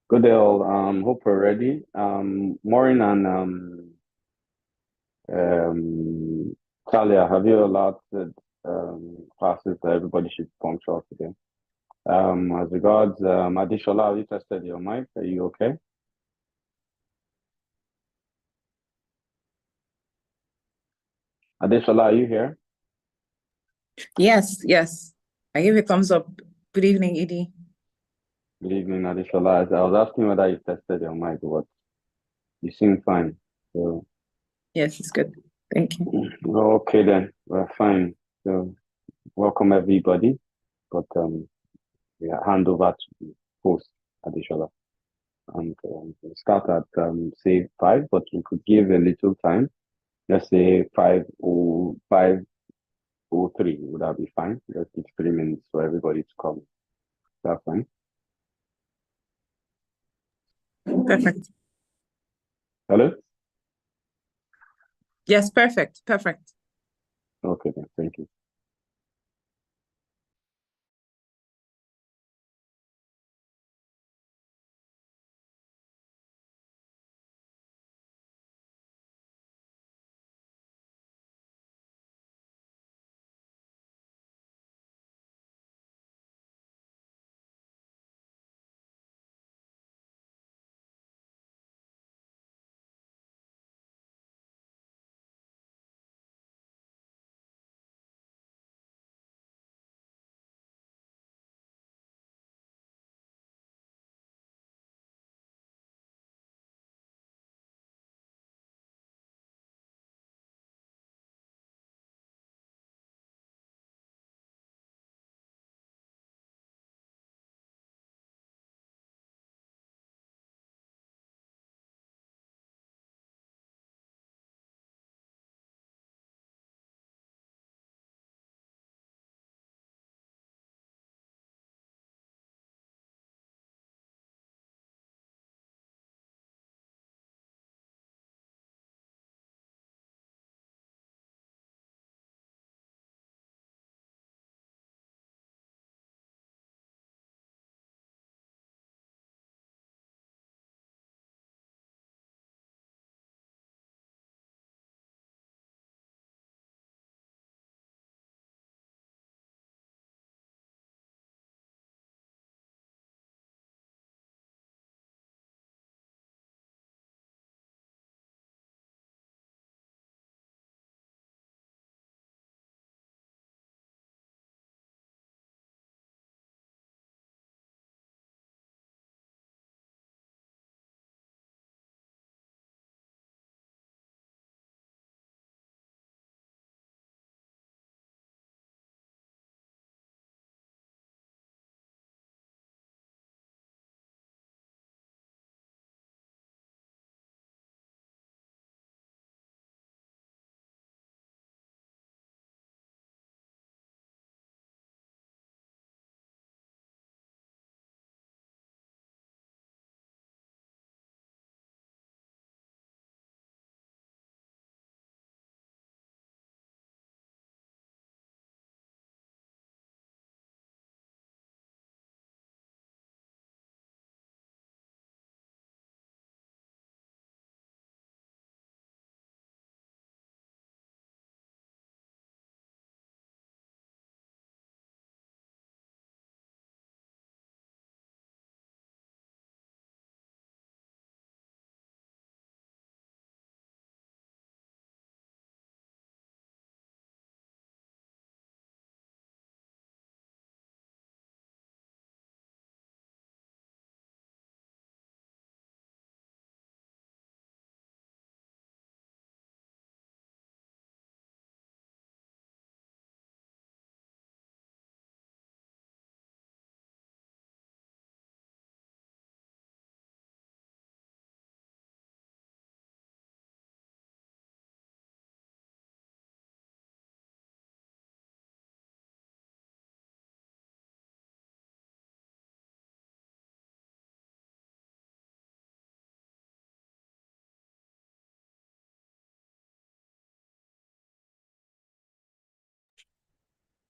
Good day all. Hope we're ready. Maureen and Talia, have you allowed the classes that everybody should punctual today? As regards Adishola, have you tested your mic? Are you okay? Adishola, are you here? Yes, yes. I give a thumbs up. Good evening, Edie. Good evening, Adishola. I was asking whether you tested your mic, but you seem fine. So Yes, it's good. Thank you. okay then, we're fine. So welcome everybody. But yeah, hand over to the host, Adishola. And we start at say 5, but we could give a little time. Let's say 5:03. Would that be fine? Let's give 3 minutes for everybody to come. Is that fine? Perfect. Hello? Yes, perfect. Perfect. Okay then, thank you.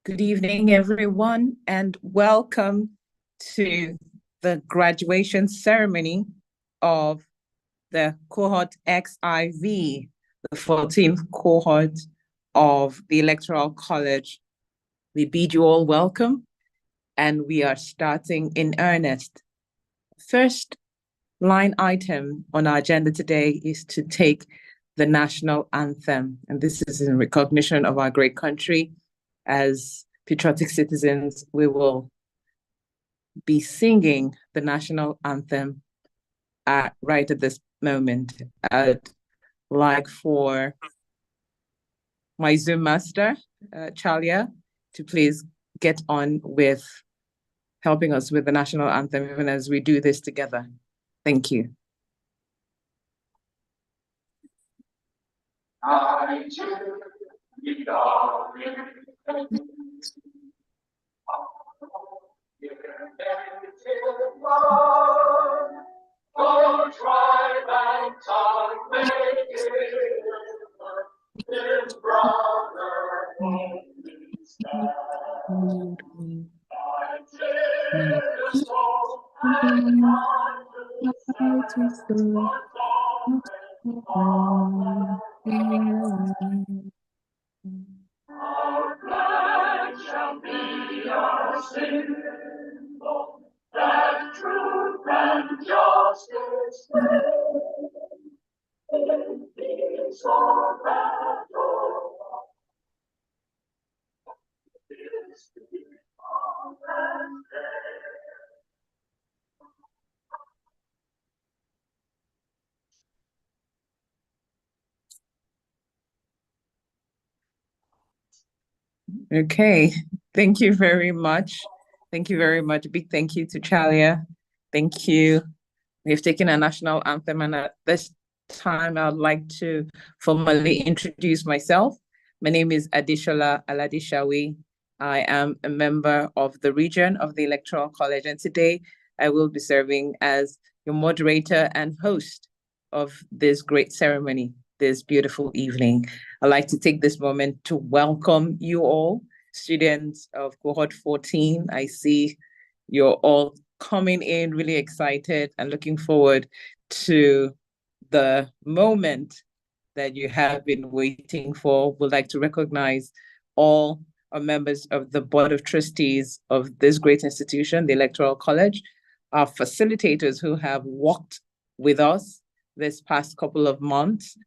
Good evening, everyone, and welcome to the graduation ceremony of the Cohort XIV, the 14th cohort of the Electoral College. We bid you all welcome, and we are starting in earnest. First line item on our agenda today is to take the national anthem, and this is in recognition of our great country. As patriotic citizens, we will be singing the national anthem right at this moment. I'd like for my Zoom master, Chalia, to please get on with helping us with the national anthem, even as we do this together. Thank you. For tribe and tongue may differ, in brotherhood we stand. I tears hope and kindness, our flag shall be our symbol, that truth and justice reign. In peace or battle, is the common Okay, thank you very much. Thank you very much. A big thank you to Chalia. Thank you. We've taken a national anthem, and at this time, I would like to formally introduce myself. My name is Adishola Aladishawi. I am a member of the region of the Electoral College, and today I will be serving as your moderator and host of this great ceremony, this beautiful evening. I'd like to take this moment to welcome you all, students of Cohort 14. I see you're all coming in really excited and looking forward to the moment that you have been waiting for. We'd like to recognize all our members of the Board of Trustees of this great institution, the Electoral College, our facilitators who have walked with us this past couple of months.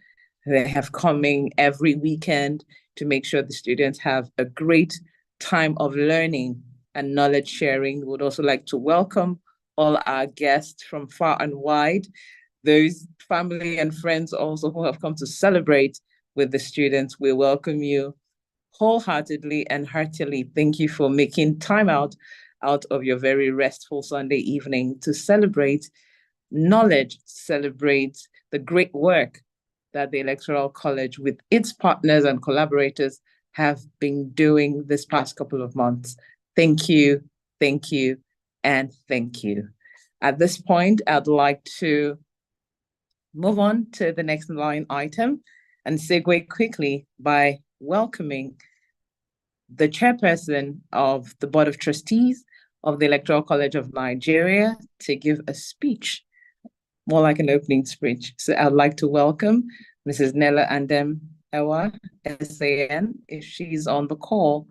They have coming every weekend to make sure the students have a great time of learning and knowledge sharing. We would also like to welcome all our guests from far and wide, those family and friends also who have come to celebrate with the students. We welcome you wholeheartedly and heartily. Thank you for making time out of your very restful Sunday evening to celebrate knowledge, celebrate the great work that the Electoral College with its partners and collaborators have been doing this past couple of months. Thank you, and thank you. At this point, I'd like to move on to the next line item and segue quickly by welcoming the chairperson of the Board of Trustees of the Electoral College of Nigeria to give a speech, more like an opening speech. So I'd like to welcome Mrs. Nella Andem Ewa, SAN, if she's on the call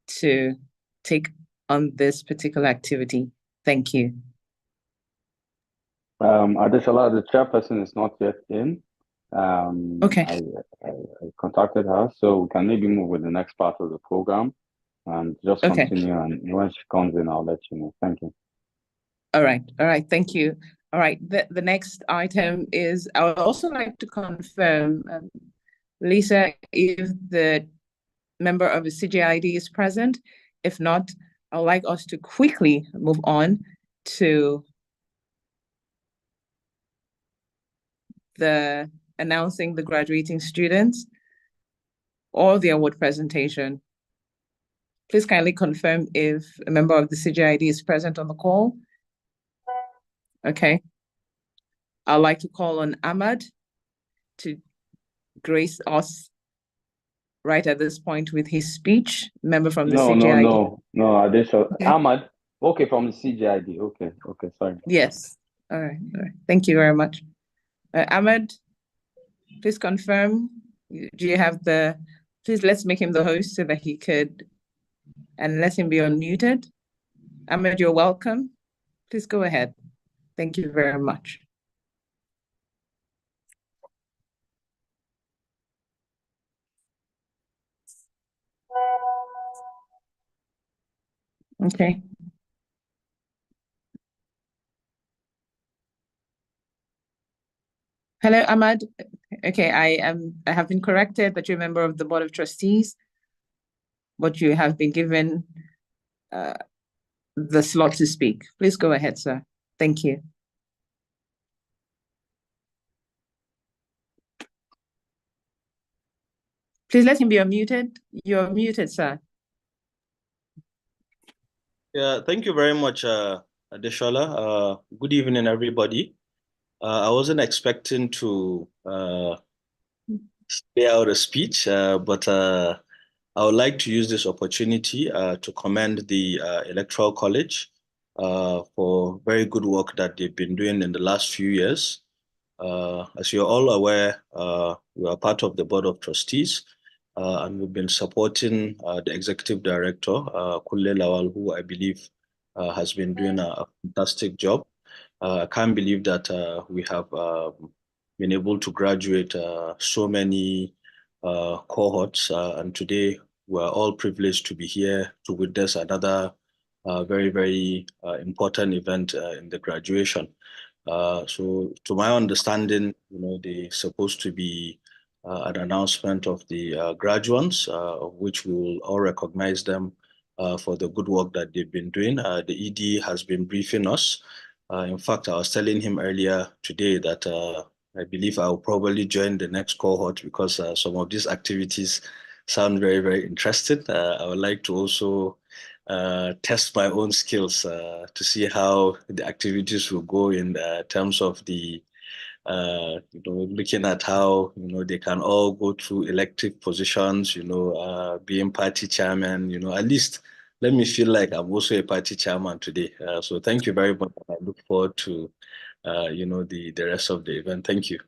to take on this particular activity. Thank you. Adeshala, the chairperson is not yet in. Okay. I contacted her, so we can maybe move with the next part of the program and just continue. And when she comes in, I'll let you know. Thank you. All right. Thank you. All right. The next item is, I would also like to confirm, Lisa, if the member of the CJID is present. If not, I would like us to quickly move on to the announcing the graduating students or the award presentation. Please kindly confirm if a member of the CJID is present on the call. Okay. I'd like to call on Ahmad to grace us right at this point with his speech, member from the CJID. No, Adeshala. Okay. Ahmad. Okay, from the CGID. Okay, okay, sorry. Yes. All right. All right. Thank you very much. Ahmed, please confirm. Do you have the? Please let's make him the host so that he could, and let him be unmuted. Ahmed, you're welcome. Please go ahead. Thank you very much. Okay. Hello, Ahmad. Okay, I have been corrected that you're a member of the Board of Trustees, but you have been given the slot to speak. Please go ahead, sir. Thank you. Please let him be unmuted. You're muted, sir. Yeah, thank you very much, Adeshola. Good evening, everybody. I wasn't expecting to lay out a speech, but I would like to use this opportunity to commend the Electoral College for very good work that they've been doing in the last few years. As you're all aware, we are part of the Board of Trustees, and we've been supporting the Executive Director, Kulle Lawal, who I believe has been doing a fantastic job. I can't believe that we have been able to graduate so many cohorts, and today we're all privileged to be here to witness another very, very important event in the graduation. So to my understanding, they're supposed to be an announcement of the graduates, of which we will all recognize them for the good work that they've been doing. The ED has been briefing us. In fact, I was telling him earlier today that I believe I'll probably join the next cohort because some of these activities sound very, very interesting. I would like to also test my own skills to see how the activities will go in terms of the looking at how they can all go through elective positions, being party chairman, at least let me feel like I'm also a party chairman today. So thank you very much. I look forward to the rest of the event. Thank you.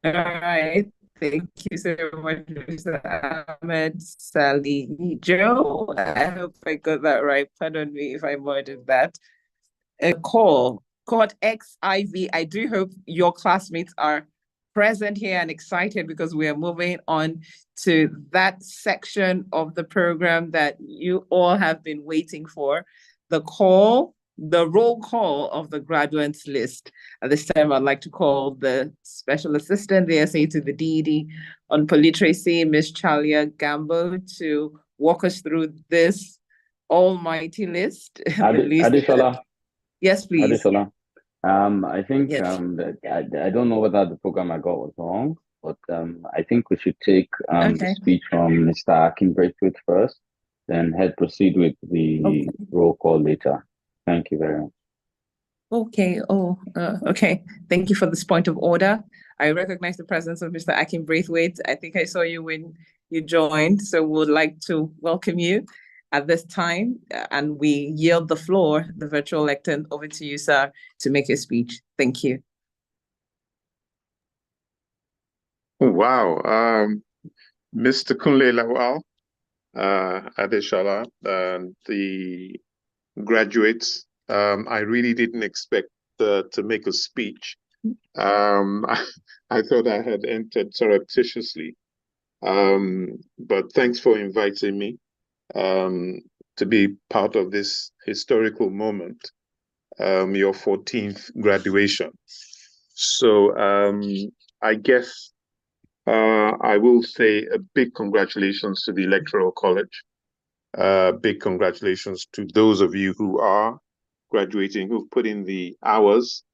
All right. Thank you so much, Mr. Ahmed Salijo. I hope I got that right. Pardon me if I murdered that. Cohort XIV. I do hope your classmates are present here and excited because we are moving on to that section of the program that you all have been waiting for, the roll call of the graduates list. At this time, I'd like to call the Special Assistant, the SA to the DD on Politeracy, Ms. Chalia Gambo, to walk us through this almighty list. Adeshola. Yes, please. Adeshola. I think Yes. that I don't know whether the program I got was wrong, but I think we should take the speech from Mr. Akin Braithwaite first, then proceed with the roll call later. Thank you very much. Okay. Okay. Thank you for this point of order. I recognize the presence of Mr. Akin Braithwaite. I think I saw you when you joined, so we would like to welcome you at this time, and we yield the floor, the virtual lectern, over to you, sir, to make your speech. Thank you. Wow. Mr. Kunle Lawal, Adeshola, and the graduates, I really didn't expect to make a speech. I thought I had entered surreptitiously, but thanks for inviting me to be part of this historical moment, your 14th graduation. So I guess I will say a big congratulations to the Electoral College. Big congratulations to those of you who are graduating, who've put in the hours.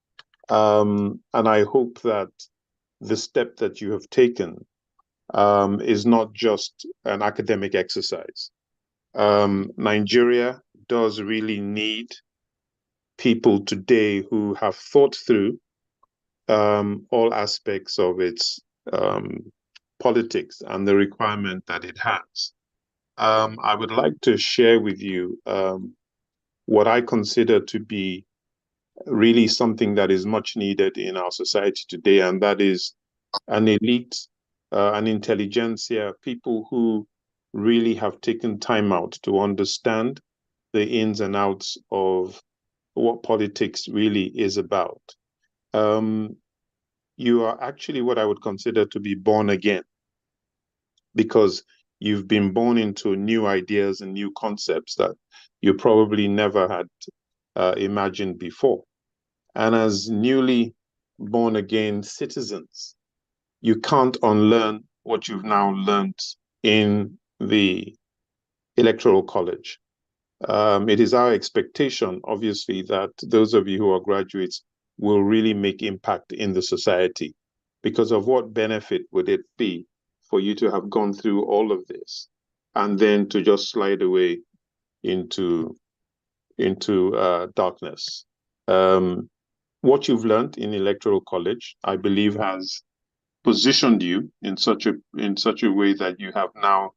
And I hope that the step that you have taken is not just an academic exercise. Nigeria does really need people today who have thought through all aspects of its politics and the requirement that it has. I would like to share with you what I consider to be really something that is much needed in our society today, and that is an elite, an intelligentsia, people who really have taken time out to understand the ins and outs of what politics really is about. You are actually what I would consider to be born again, because you've been born into new ideas and new concepts that you probably never had imagined before. And as newly born again citizens, you can't unlearn what you've now learned in the Electoral College. It is our expectation, obviously, that those of you who are graduates will really make impact in the society. Because of what benefit would it be for you to have gone through all of this and then to just slide away into darkness? What you've learned in Electoral College, I believe, has positioned you in such a way that you have now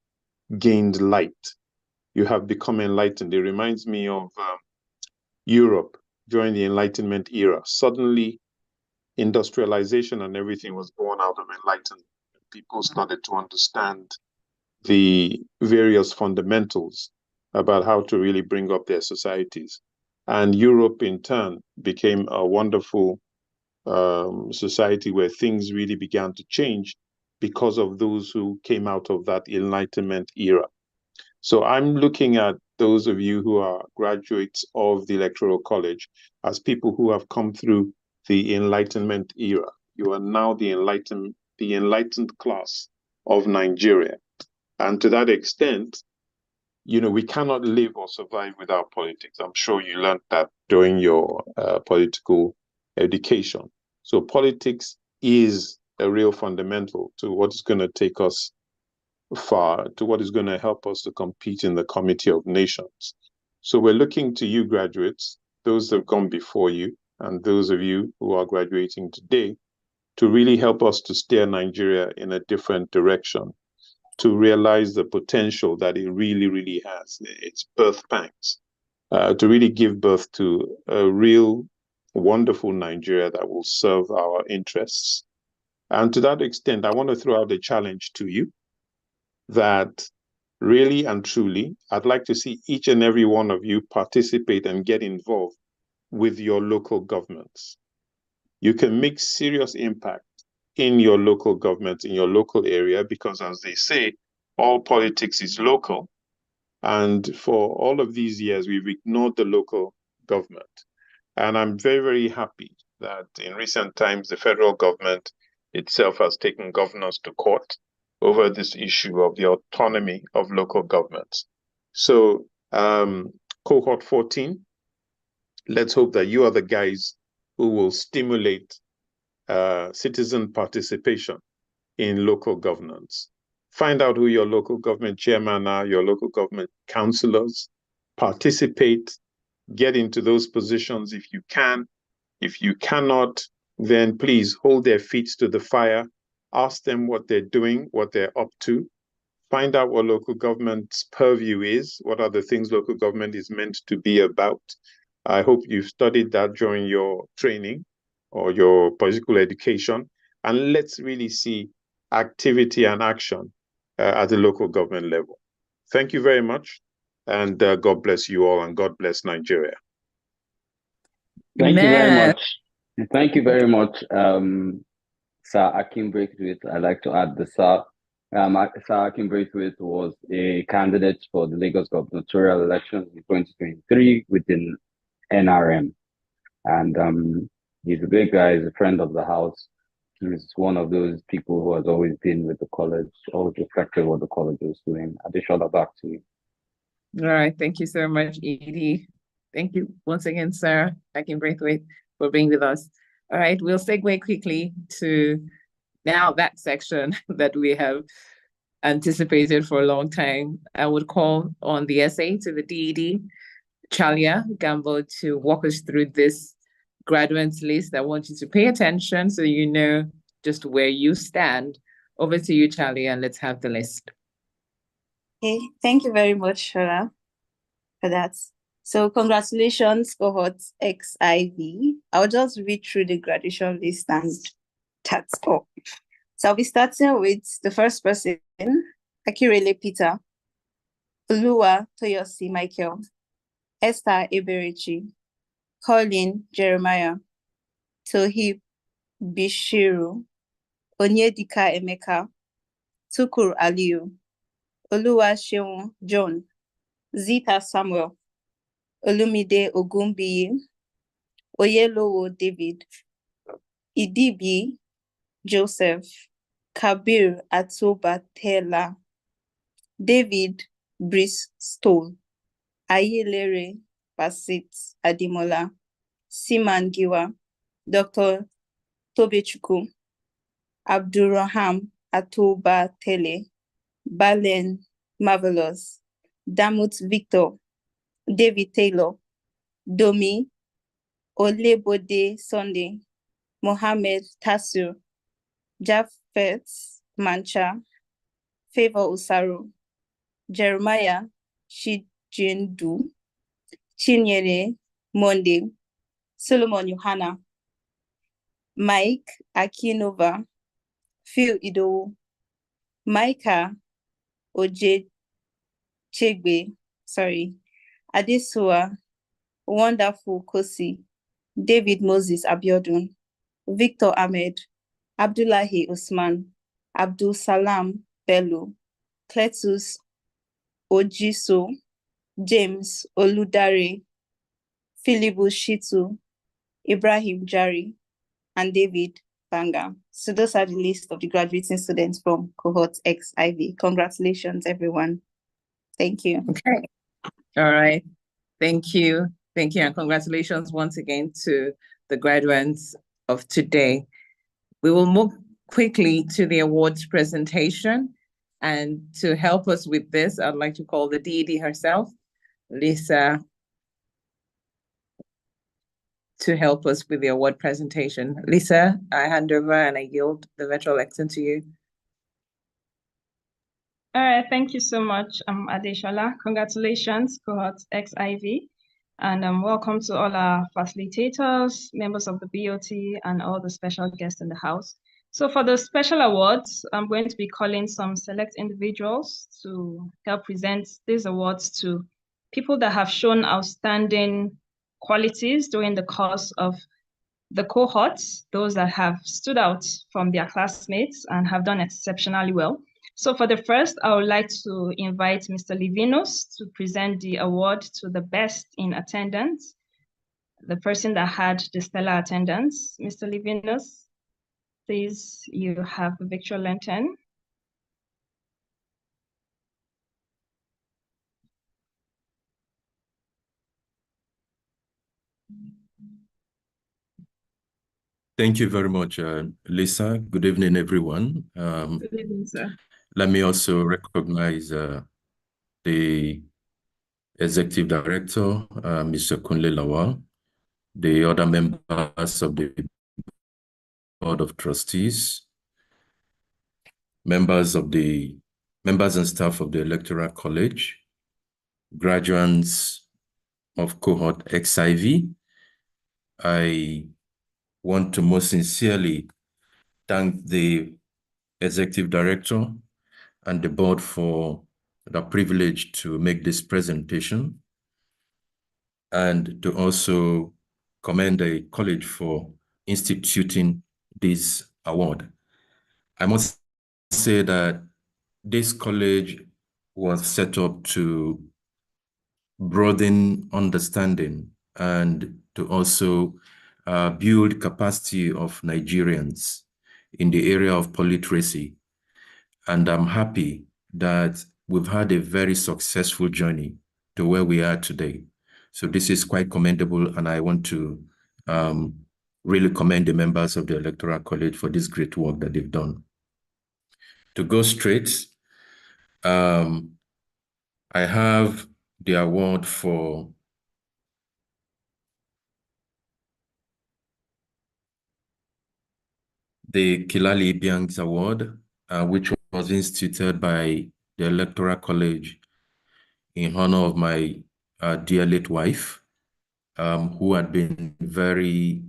gained light. You have become enlightened. It reminds me of Europe during the Enlightenment era. Suddenly, industrialization and everything was born out of enlightenment. People started to understand the various fundamentals about how to really bring up their societies. And Europe, in turn, became a wonderful society where things really began to change because of those who came out of that Enlightenment era. So I'm looking at those of you who are graduates of the Electoral College as people who have come through the Enlightenment era. You are now the enlightened class of Nigeria. And to that extent, we cannot live or survive without politics. I'm sure you learned that during your political education. So politics is a real fundamental to what is going to take us far, to what is going to help us to compete in the Committee of Nations. So we're looking to you graduates, those that have gone before you, and those of you who are graduating today, to really help us to steer Nigeria in a different direction, to realize the potential that it really, really has, its birth pangs, to really give birth to a real wonderful Nigeria that will serve our interests. And to that extent, I want to throw out a challenge to you that really and truly, I'd like to see each and every one of you participate and get involved with your local governments. You can make serious impact in your local government, in your local area, because as they say, all politics is local. And for all of these years, we've ignored the local government. And I'm very, very happy that in recent times, the federal government itself has taken governors to court over this issue of the autonomy of local governments. So Cohort 14, let's hope that you are the guys who will stimulate citizen participation in local governance. Find out who your local government chairman are, your local government councillors. Participate, get into those positions if you can. If you cannot, then please hold their feet to the fire. Ask them what they're doing, what they're up to. Find out what local government's purview is, what are the things local government is meant to be about. I hope you've studied that during your training or your political education. And let's really see activity and action at the local government level. Thank you very much. And God bless you all, and God bless Nigeria. Thank you very much. Thank you very much, Sir Akin Braithwaite. I'd like to add the Sir Akin Braithwaite was a candidate for the Lagos gubernatorial elections in 2023 within NRM. And he's a great guy, he's a friend of the house. He's one of those people who has always been with the college, always respected what the college was doing. Adeshola, back to you. All right, thank you so much, Edie. Thank you once again, Sarah Akin Braithwaite, for being with us. All right, we'll segue quickly to now that section that we have anticipated for a long time. I would call on the SA to the DED, Chalia Gambo, to walk us through this graduates list. I want you to pay attention so you know just where you stand. Over to you, Charlie, and let's have the list. Okay, thank you very much, Shola, for that. So congratulations, Cohort XIV. I'll just read through the graduation list and that's all. So I'll be starting with the first person, Akirele Peter, Oluwa Toyosi Michael, Esther Eberechi, Colin Jeremiah, Tohib Bishiru, Onyedika Emeka, Tukur Aliu, Oluwaseun John, Zita Samuel, Olumide Ogunbiyi, Oyelowo David, Idibi Joseph, Kabir Atobatela, David Bristol, Ayelere Basit Adimola, Siman Giwa, Dr. Tobechukwu, Abdurraham Atobatele, Balen Marvelous, Damut Victor, David Taylor, Domi, Olebode Sunday, Mohammed Tasu, Jafet Mancha, Favor Usaru, Jeremiah Chijindu, Chinyere Monde, Solomon Yohana, Mike Akinova, Phil Idowu, Micah Oje Chegbe, Adesua, Wonderful Kosi, David Moses Abiodun, Victor Ahmed, Abdullahi Usman, Abdul Salam Bello, Cletus Ojiso, James Oludare, Philibu Shitu, Ibrahim Jari, and David Banga. So those are the list of the graduating students from Cohort XIV. Congratulations, everyone. Thank you. Okay. All right. Thank you. Thank you. And congratulations once again to the graduates of today. We will move quickly to the awards presentation. And to help us with this, I'd like to call the DED herself, Lisa, to help us with the award presentation. Lisa, I hand over and I yield the virtual lectern to you. All right, thank you so much, Adeshola. Congratulations, Cohort XIV, and welcome to all our facilitators, members of the BOT, and all the special guests in the house. So for the special awards, I'm going to be calling some select individuals to help present these awards to people that have shown outstanding qualities during the course of the cohorts, those that have stood out from their classmates and have done exceptionally well. So for the first, I would like to invite Mr. Livinus to present the award to the best in attendance, the person that had the stellar attendance. Mr. Livinus, please, you have the virtual lantern. Thank you very much, Lisa. Good evening, everyone. Good evening, sir. Let me also recognize the Executive Director, Mr. Kunle Lawal, the other members of the Board of Trustees, members and staff of the Electoral College, graduates of Cohort XIV. I want to most sincerely thank the Executive Director and the board for the privilege to make this presentation, and to also commend the college for instituting this award. I must say that this college was set up to broaden understanding and to also build capacity of Nigerians in the area of politeracy. And I'm happy that we've had a very successful journey to where we are today. So this is quite commendable, and I want to really commend the members of the Electoral College for this great work that they've done. To go straight, I have the award for the Kilali Ibiang's Award, which was instituted by the Electoral College in honor of my dear late wife, who had been very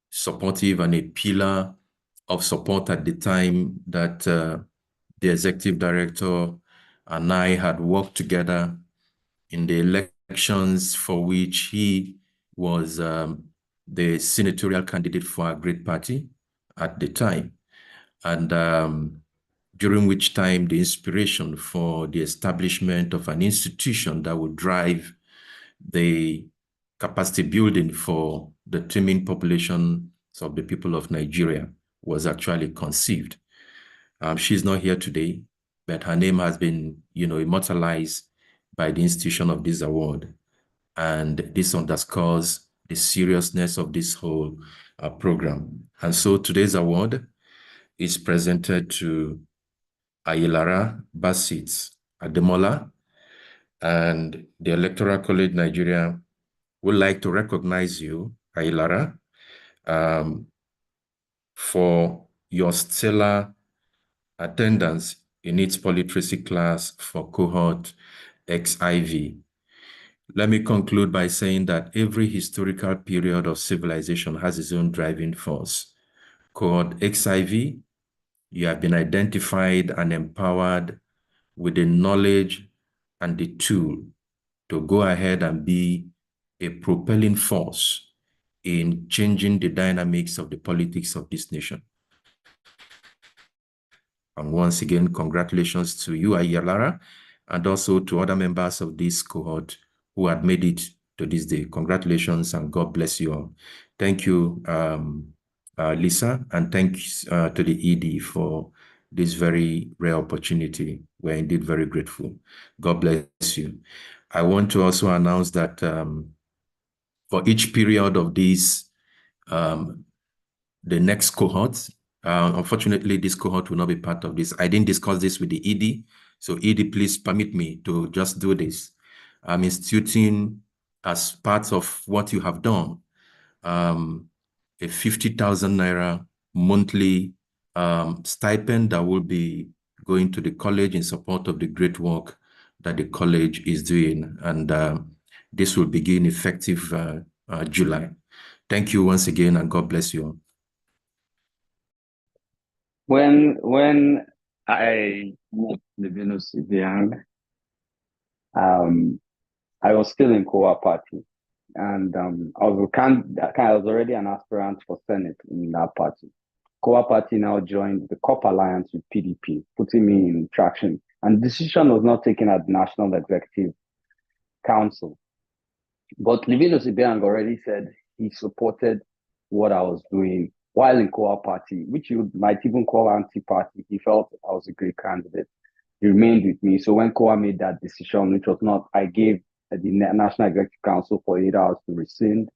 supportive and a pillar of support at the time that the executive director and I had worked together in the elections for which he was the senatorial candidate for our great party at the time. And during which time the inspiration for the establishment of an institution that would drive the capacity building for the teeming population of the people of Nigeria was actually conceived. She's not here today, but her name has been, immortalized by the institution of this award. And this underscores the seriousness of this whole program. And so today's award is presented to Ayelara Basit Ademola, and the Electoral College Nigeria would like to recognize you, Ayelara, for your stellar attendance in its polytracy class for Cohort XIV. Let me conclude by saying that every historical period of civilization has its own driving force. Cohort XIV, you have been identified and empowered with the knowledge and the tool to go ahead and be a propelling force in changing the dynamics of the politics of this nation. And once again, congratulations to you, Ayelara, and also to other members of this cohort who had made it to this day. Congratulations and God bless you all. Thank you, Lisa, and thanks to the ED for this very rare opportunity. We're indeed very grateful. God bless you. I want to also announce that for each period of this, the next cohort, unfortunately, this cohort will not be part of this. I didn't discuss this with the ED. So ED, please permit me to just do this. I'm instituting, as part of what you have done, a 50,000 Naira monthly stipend that will be going to the college in support of the great work that the college is doing. And this will begin effective July. Thank you once again, and God bless you all. When I met Livinus Ibiang, I was still in Cohort party, and I was already an aspirant for Senate in that party. Cohort party now joined the COP alliance with PDP, putting me in traction. And the decision was not taken at the National Executive Council. But Livinus Ibiang already said he supported what I was doing while in Cohort party, which you might even call anti-party. He felt I was a great candidate. He remained with me. So when Cohort made that decision, which was not, I gave the National Executive Council 48 hours to rescind.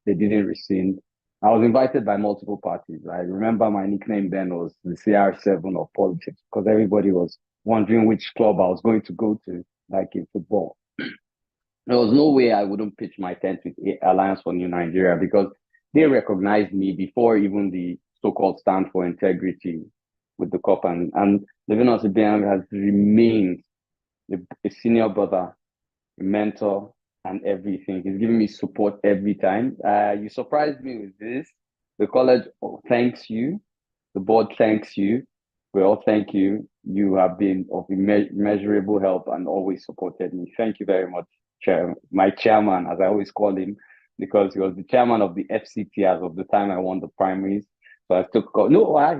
They didn't rescind. I was invited by multiple parties. I remember my nickname then was the CR7 of politics, because everybody was wondering which club I was going to go to, like in football. There was no way I wouldn't pitch my tent with Alliance for New Nigeria, because they recognized me before even the so-called Stand for Integrity with the COP. And Livinus Ibiang has remained a senior brother, a mentor, and everything. He's giving me support every time. You surprised me with this. The college thanks you. The board thanks you. We all thank you. You have been of immeasurable help and always supported me. Thank you very much, my chairman, as I always call him, because he was the chairman of the FCT as of the time I won the primaries. So I took,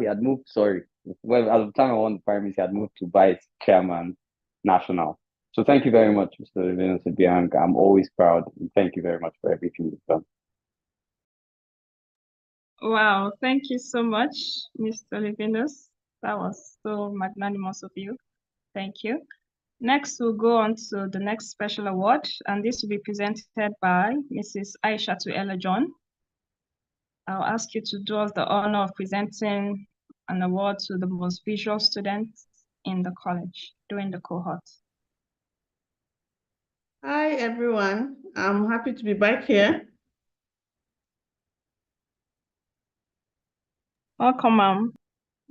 he had moved, sorry. Well, at the time I won the primaries, he had moved to vice chairman national. So thank you very much, Mr. Livinus Ibiang. I'm always proud, and thank you very much for everything you've done. Wow, thank you so much, Mr. Livinus. That was so magnanimous of you. Thank you. Next, we'll go on to the next special award, and this will be presented by Mrs. Aishatu Ella John. I'll ask you to do us the honor of presenting an award to the most visual students in the college during the cohort. Hi, everyone. I'm happy to be back here. Welcome, ma'am.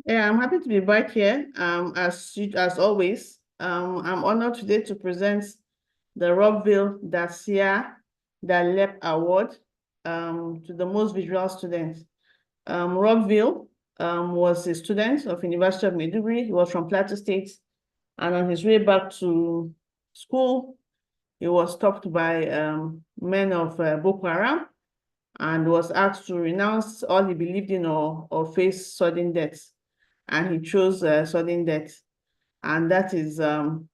Yeah, I'm happy to be back here, as always. I'm honored today to present the Rockville Dacia Dalep Award to the most visual student. Rockville was a student of University of Maiduguri. He was from Plateau State, and on his way back to school, he was stopped by men of Boko Haram and was asked to renounce all he believed in or face sudden death. And he chose sudden death. And that is,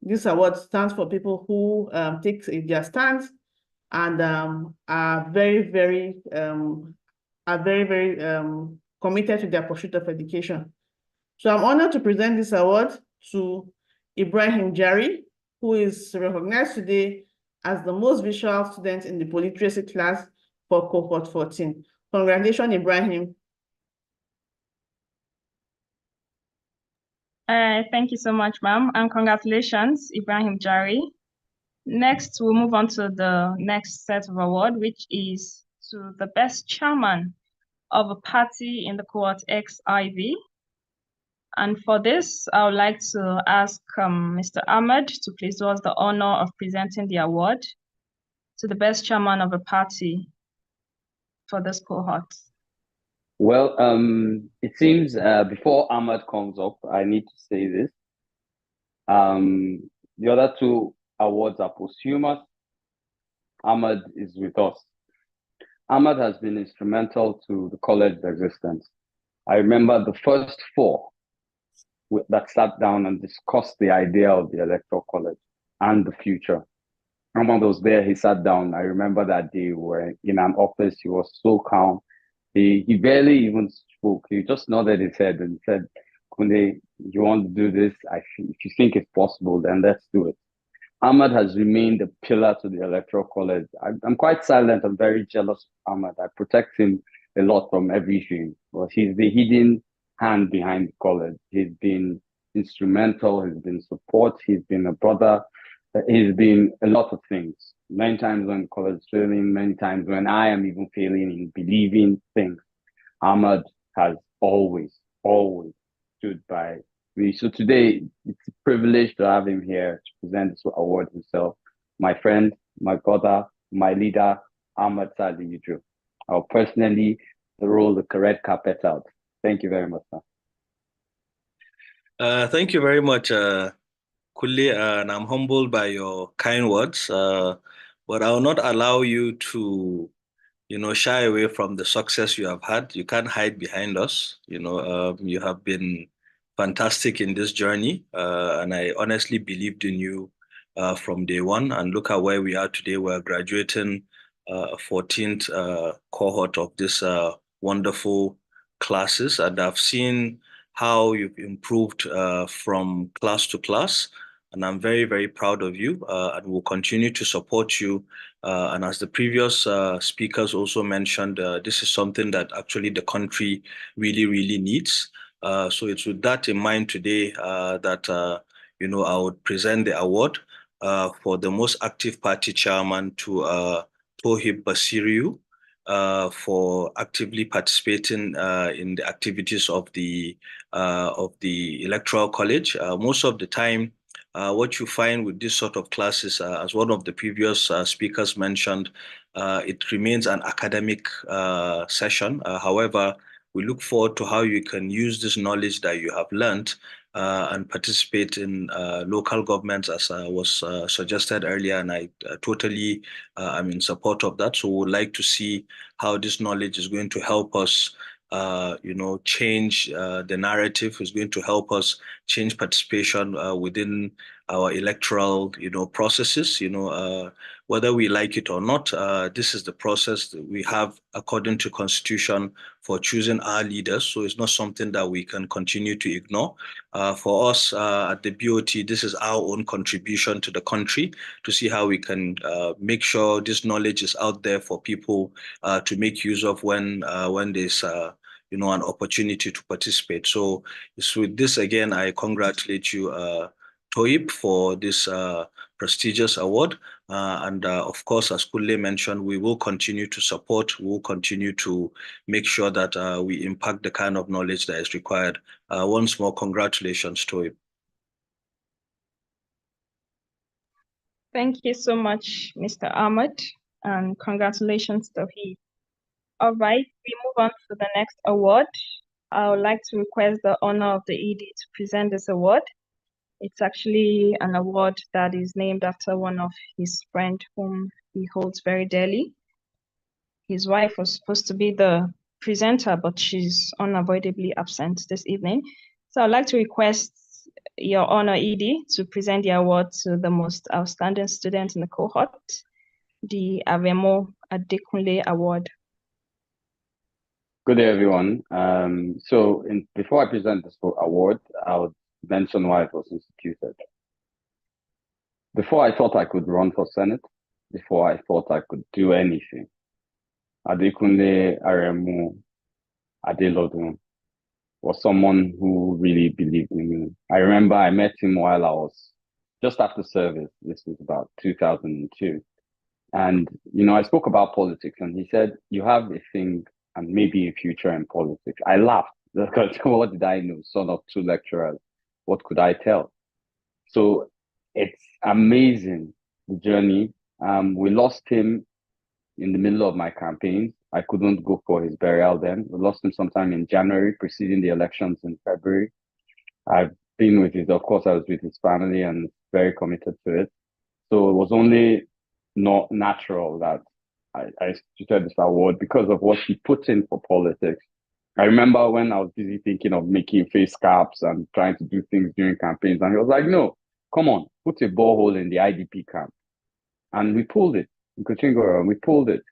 this award stands for people who take their stance and are very, very committed to their pursuit of education. So I'm honored to present this award to Ibrahim Jari, who is recognized today as the most visual student in the polyteracy class for cohort 14. Congratulations, Ibrahim. Thank you so much, ma'am, and congratulations, Ibrahim Jari. Next, we'll move on to the next set of award, which is to the best chairman of a party in the cohort XIV. And for this, I would like to ask Mr. Ahmed to please do us the honor of presenting the award to the best chairman of a party for this cohort. Well, it seems before Ahmad comes up, I need to say this. The other two awards are posthumous. Ahmad is with us. Ahmad has been instrumental to the college's existence. I remember the first four that sat down and discussed the idea of the Electoral College and the future. Ahmad was there, he sat down. I remember that day we were in an office, he was so calm. He barely even spoke. He just nodded his head and said, Kunde, you want to do this? If you think it's possible, then let's do it. Ahmad has remained a pillar to the Electoral College. I'm quite silent. I'm very jealous of Ahmad. I protect him a lot from everything. But he's the hidden hand behind the college. He's been instrumental. He's been support. He's been a brother. He's been a lot of things. Many times when college is failing, many times when I am even failing in believing things, Ahmad has always stood by me. So today, it's a privilege to have him here to present this award himself. My friend, my brother, my leader, Ahmad Sadi Yudru. I'll personally roll the correct carpet out. Thank you very much, sir. Thank you very much, Kulli, and I'm humbled by your kind words, but I will not allow you to, shy away from the success you have had. You can't hide behind us. You have been fantastic in this journey, and I honestly believed in you from day one. And look at where we are today. We're graduating a 14th cohort of this wonderful classes, and I've seen how you've improved from class to class. And I'm very, very proud of you, and will continue to support you. And as the previous speakers also mentioned, this is something that actually the country really, really needs. So it's with that in mind today that, I would present the award for the most active party chairman to Tohib Basiriu for actively participating in the activities of the Electoral College. Most of the time, what you find with this sort of classes, as one of the previous speakers mentioned, it remains an academic session. However, we look forward to how you can use this knowledge that you have learned and participate in local governments, as was suggested earlier, and I totally am in support of that. So we would like to see how this knowledge is going to help us change the narrative, is going to help us change participation within our electoral, processes. Whether we like it or not, this is the process that we have according to Constitution for choosing our leaders. So it's not something that we can continue to ignore. For us at the BOT, this is our own contribution to the country to see how we can make sure this knowledge is out there for people to make use of when there's an opportunity to participate. So with this, again, I congratulate you, Toib, for this prestigious award. And of course, as Kulle mentioned, we will continue to support, we will continue to make sure that we impact the kind of knowledge that is required. Once more, congratulations, Toib. Thank you so much, Mr. Ahmed, and congratulations, Tawheed. All right, we move on to the next award. I would like to request the honor of the ED to present this award. It's actually an award that is named after one of his friends whom he holds very dearly. His wife was supposed to be the presenter, but she's unavoidably absent this evening. So I'd like to request Your Honor, ED, to present the award to the most outstanding student in the cohort, the Avemo Adekunle Award. Good day, everyone. Before I present this award, I would mention why it was instituted. Before I thought I could run for Senate, before I thought I could do anything, Adekunle Aremu Adelodun was someone who really believed in me. I remember I met him while I was just after service. This was about 2002. And, I spoke about politics and he said, you have a thing and maybe a future in politics. I laughed because what did I know? Son of two lecturers. What could I tell? So it's amazing, the journey. We lost him in the middle of my campaign. I couldn't go for his burial then. We lost him sometime in January, preceding the elections in February. I've been with his, of course, I was with his family and very committed to it. So it was only not natural that I instituted this award because of what he put in for politics. I remember when I was busy thinking of making face caps and trying to do things during campaigns, and he was like, no, come on, put a borehole in the IDP camp. And we pulled it. We pulled it.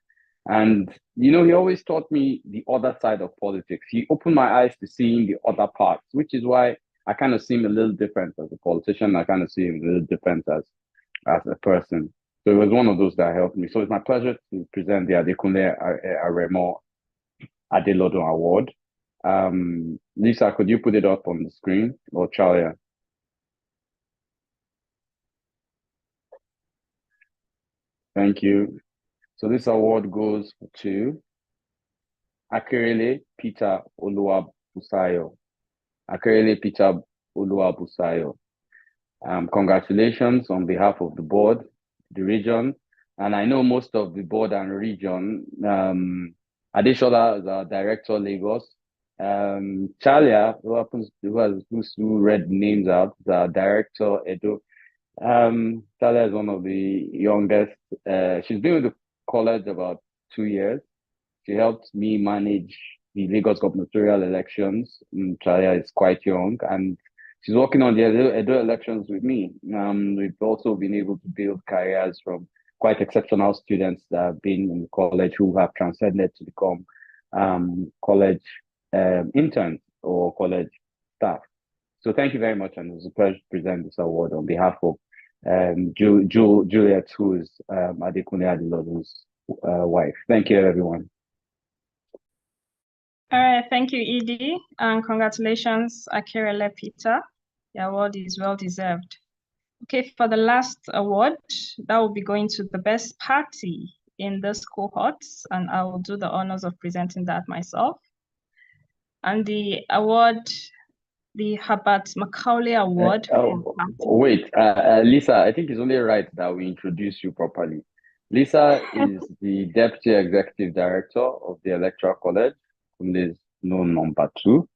And, he always taught me the other side of politics. He opened my eyes to seeing the other parts, which is why I kind of see him a little different as a politician. I kind of see him a little different as a person. So it was one of those that helped me. So it's my pleasure to present the Adekunle Aremo Adelodun Award. Lisa, could you put it up on the screen, or Chalia? Thank you. So this award goes to Akerele Peter Oluwabusayo. Akerele Peter Oluwabusayo. Congratulations on behalf of the board, the region, and I know most of the board and region. Adeshola is our director, Lagos. Chalia, who read names out, the director, Edo. Chalia is one of the youngest. She's been with the college about 2 years. She helped me manage the Lagos gubernatorial elections. Chalia is quite young, and she's working on the Edo elections with me. We've also been able to build careers from quite exceptional students that have been in the college who have transcended to become college interns or college staff. So thank you very much, and it was a pleasure to present this award on behalf of Juliet, who is Adekunle Adelodun's wife. Thank you, everyone. All right, thank you, ED, and congratulations, Akerele Peter. The award is well deserved. Okay, for the last award, that will be going to the best party in this cohort, and I will do the honors of presenting that myself. And the award, the Herbert Macaulay Award. Wait, Lisa, I think it's only right that we introduce you properly. Lisa is the Deputy Executive Director of the Electoral College, who is known number 2.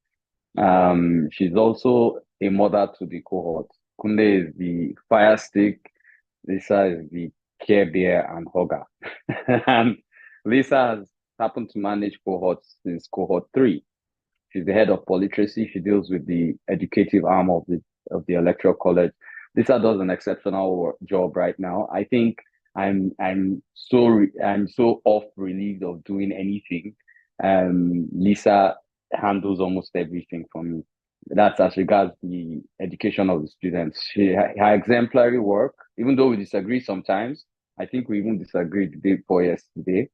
She's also a mother to the cohort. Kunde is the fire stick. Lisa is the care bear and hugger. And Lisa has happened to manage cohorts since cohort 3. She's the head of politeracy. She deals with the educative arm of the electoral college. Lisa does an exceptional job right now. I think I'm so off relieved of doing anything. Lisa handles almost everything for me. That's as regards the education of the students. Her exemplary work, even though we disagree sometimes, I think we even disagreed the day before yesterday.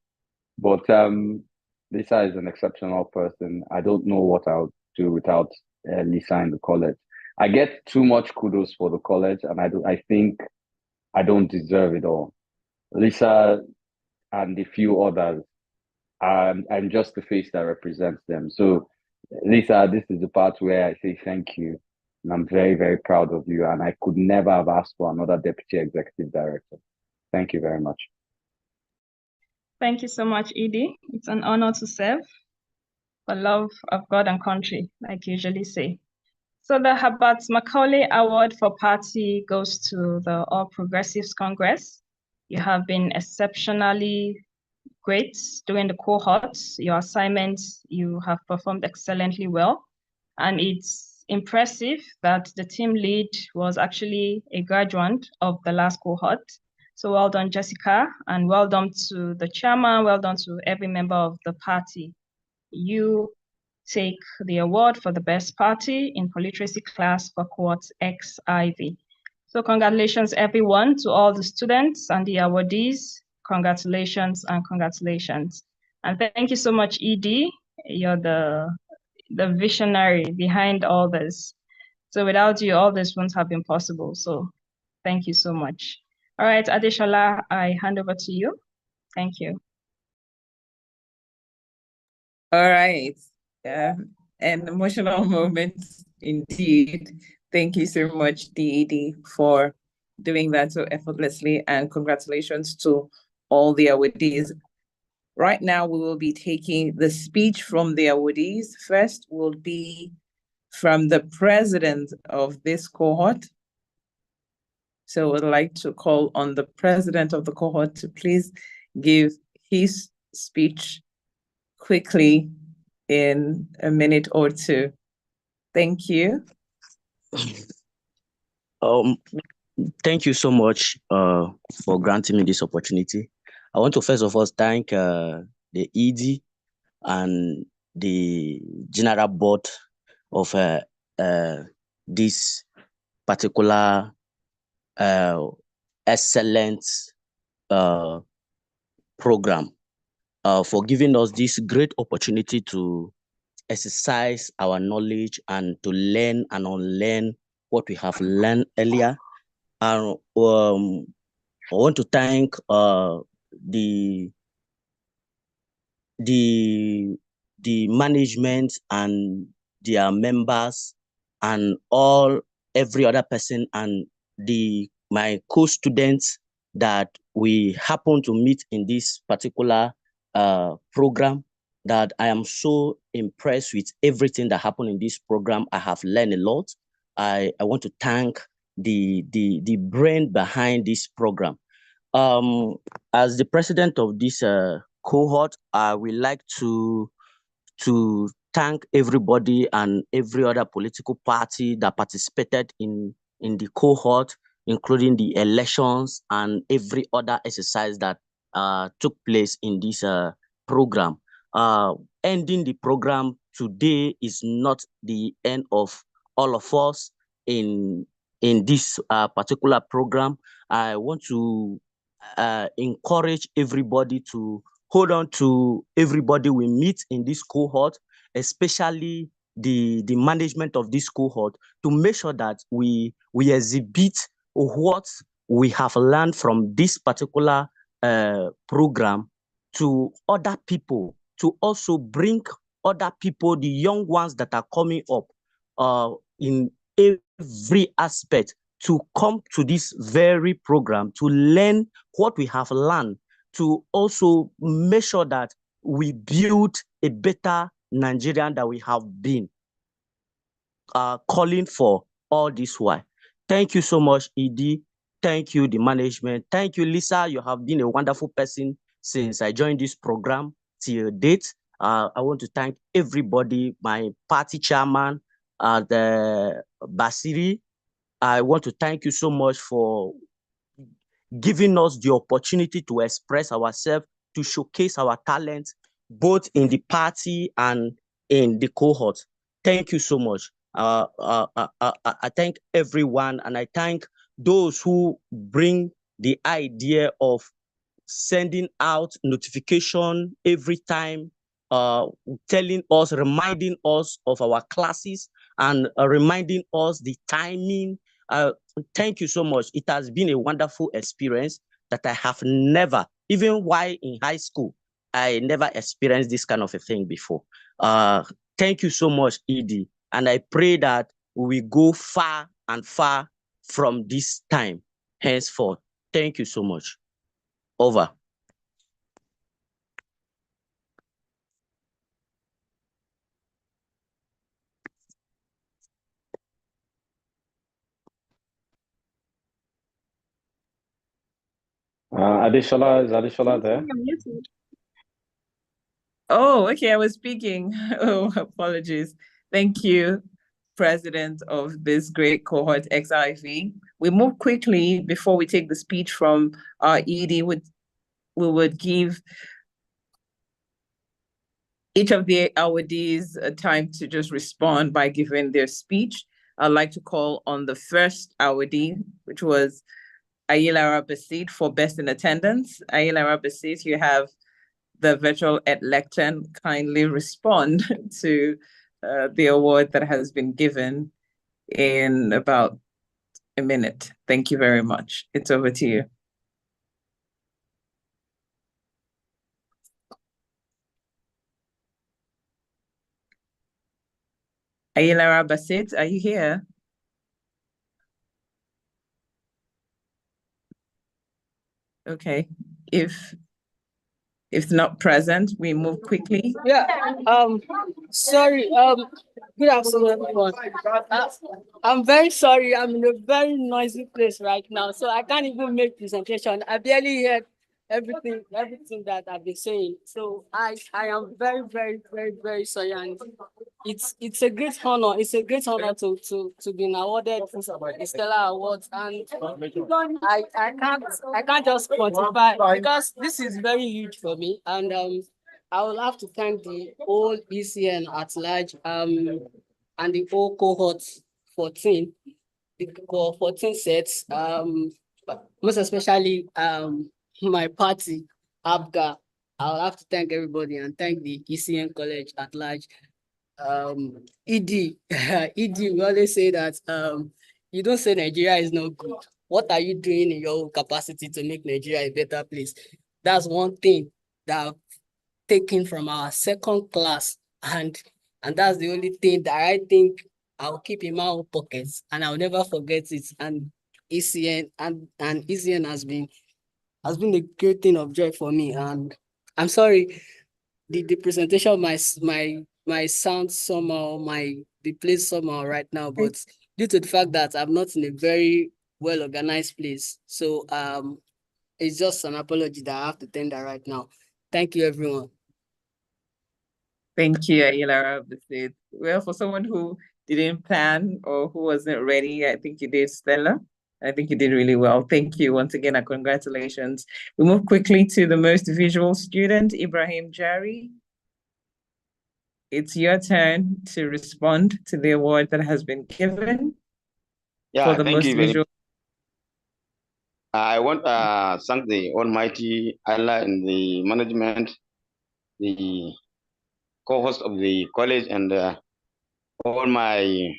But Lisa is an exceptional person. I don't know what I'll do without Lisa in the college. I get too much kudos for the college, and I think I don't deserve it all. Lisa and a few others, I'm just the face that represents them. So, Lisa, this is the part where I say thank you. And I'm very, very proud of you. And I could never have asked for another deputy executive director. Thank you very much. Thank you so much, Edie. It's an honor to serve for love of God and country, like you usually say. So the Herbert Macaulay Award for Party goes to the All Progressives Congress. You have been exceptionally great doing the cohorts. Your assignments, you have performed excellently well. And it's impressive that the team lead was actually a graduate of the last cohort. So well done, Jessica, and well done to the chairman, well done to every member of the party. You take the award for the best party in polliteracy class for cohort XIV. So congratulations, everyone, to all the students and the awardees. Congratulations and congratulations. And thank you so much, Edie. You're the visionary behind all this. So without you, all this wouldn't have been possible. So thank you so much. All right, Adeshola, I hand over to you. Thank you. All right. An emotional moment indeed. Thank you so much, DED, for doing that so effortlessly, and congratulations to all the awardees. Right now, we will be taking the speech from the awardees. First will be from the president of this cohort. So I would like to call on the president of the cohort to please give his speech quickly in a minute or two. Thank you. Thank you so much for granting me this opportunity. I want to first of all thank the ED and the general board of this particular excellent program for giving us this great opportunity to exercise our knowledge and to learn and unlearn what we have learned earlier. And I want to thank the management and their members and every other person and my co-students that we happen to meet in this particular program, that I am so impressed with everything that happened in this program. I have learned a lot. I want to thank the brain behind this program. As the president of this cohort, I would like to thank everybody and every other political party that participated in the cohort, including the elections and every other exercise that took place in this program. Ending the program today is not the end of all of us in this particular program. I want to encourage everybody to hold on to everybody we meet in this cohort, especially the management of this cohort, to make sure that we exhibit what we have learned from this particular program to other people, to also bring other people, the young ones that are coming up in every aspect, to come to this very program, to learn what we have learned, to also make sure that we build a better Nigerian that we have been calling for all this while. Thank you so much, Edie. Thank you, the management. Thank you, Lisa. You have been a wonderful person since I joined this program till date. I want to thank everybody, my party chairman, the Basiri. I want to thank you so much for giving us the opportunity to express ourselves, to showcase our talent, both in the party and in the cohort. Thank you so much. I thank everyone, and I thank those who bring the idea of sending out notification every time, telling us, reminding us of our classes, and reminding us the timing. Thank you so much. It has been a wonderful experience that I have never, even while in high school, I never experienced this kind of a thing before. Thank you so much, Edie. And I pray that we will go far and far from this time henceforth. Thank you so much. Over. Adeshola, is Adeshola there? Oh, okay, I was speaking. Oh, apologies. Thank you, President of this great cohort, XIV. We move quickly before we take the speech from our ED. We would give each of the awardees a time to just respond by giving their speech. I'd like to call on the first awardee, which was Ayilara Basit for Best in Attendance. Ayilara Basit, you have the virtual lectern. Kindly respond to the award that has been given in about a minute. Thank you very much. It's over to you. Ayilara Basit, are you here? Okay. If not present, we move quickly. Yeah, sorry, good afternoon, everyone. I'm very sorry, I'm in a very noisy place right now, so I can't even make presentation. I barely heard everything that I've been saying. So I am very, very, very, very sorry, and it's a great honor. It's a great honor to be awarded the Stellar Awards, and I can't just quantify because this is very huge for me, and I will have to thank the whole ECN at large, and the whole cohort 14, the cohort 14 sets, but most especially my party, ABGA. I'll have to thank everybody and thank the ECN college at large. ED, we always say that you don't say Nigeria is not good. What are you doing in your capacity to make Nigeria a better place? That's one thing that I've taken from our second class, and that's the only thing that I think I'll keep in my own pockets and I'll never forget it. And ECN and ECN has been a great thing of joy for me. And I'm sorry, the presentation my sound somehow, the place somehow right now, but due to the fact that I'm not in a very well organized place, so it's just an apology that I have to tender right now. Thank you, everyone. Thank you, Ayilara Basit. Well, for someone who didn't plan or who wasn't ready, I think you did stellar. I think you did really well. Thank you once again, and congratulations. We move quickly to the most visual student, Ibrahim Jari. It's your turn to respond to the award that has been given for the most visual. I want to thank the Almighty Allah and the management, the co-host of the college, and all my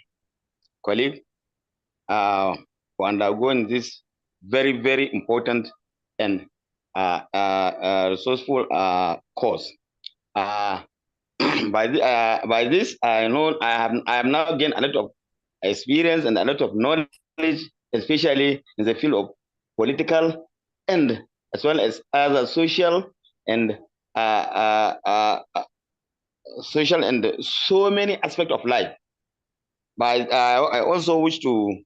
colleagues for undergoing this very, very important and resourceful course. By this, I know I have now gained a lot of experience and a lot of knowledge, especially in the field of political and as well as other social and so many aspects of life. But I also wish to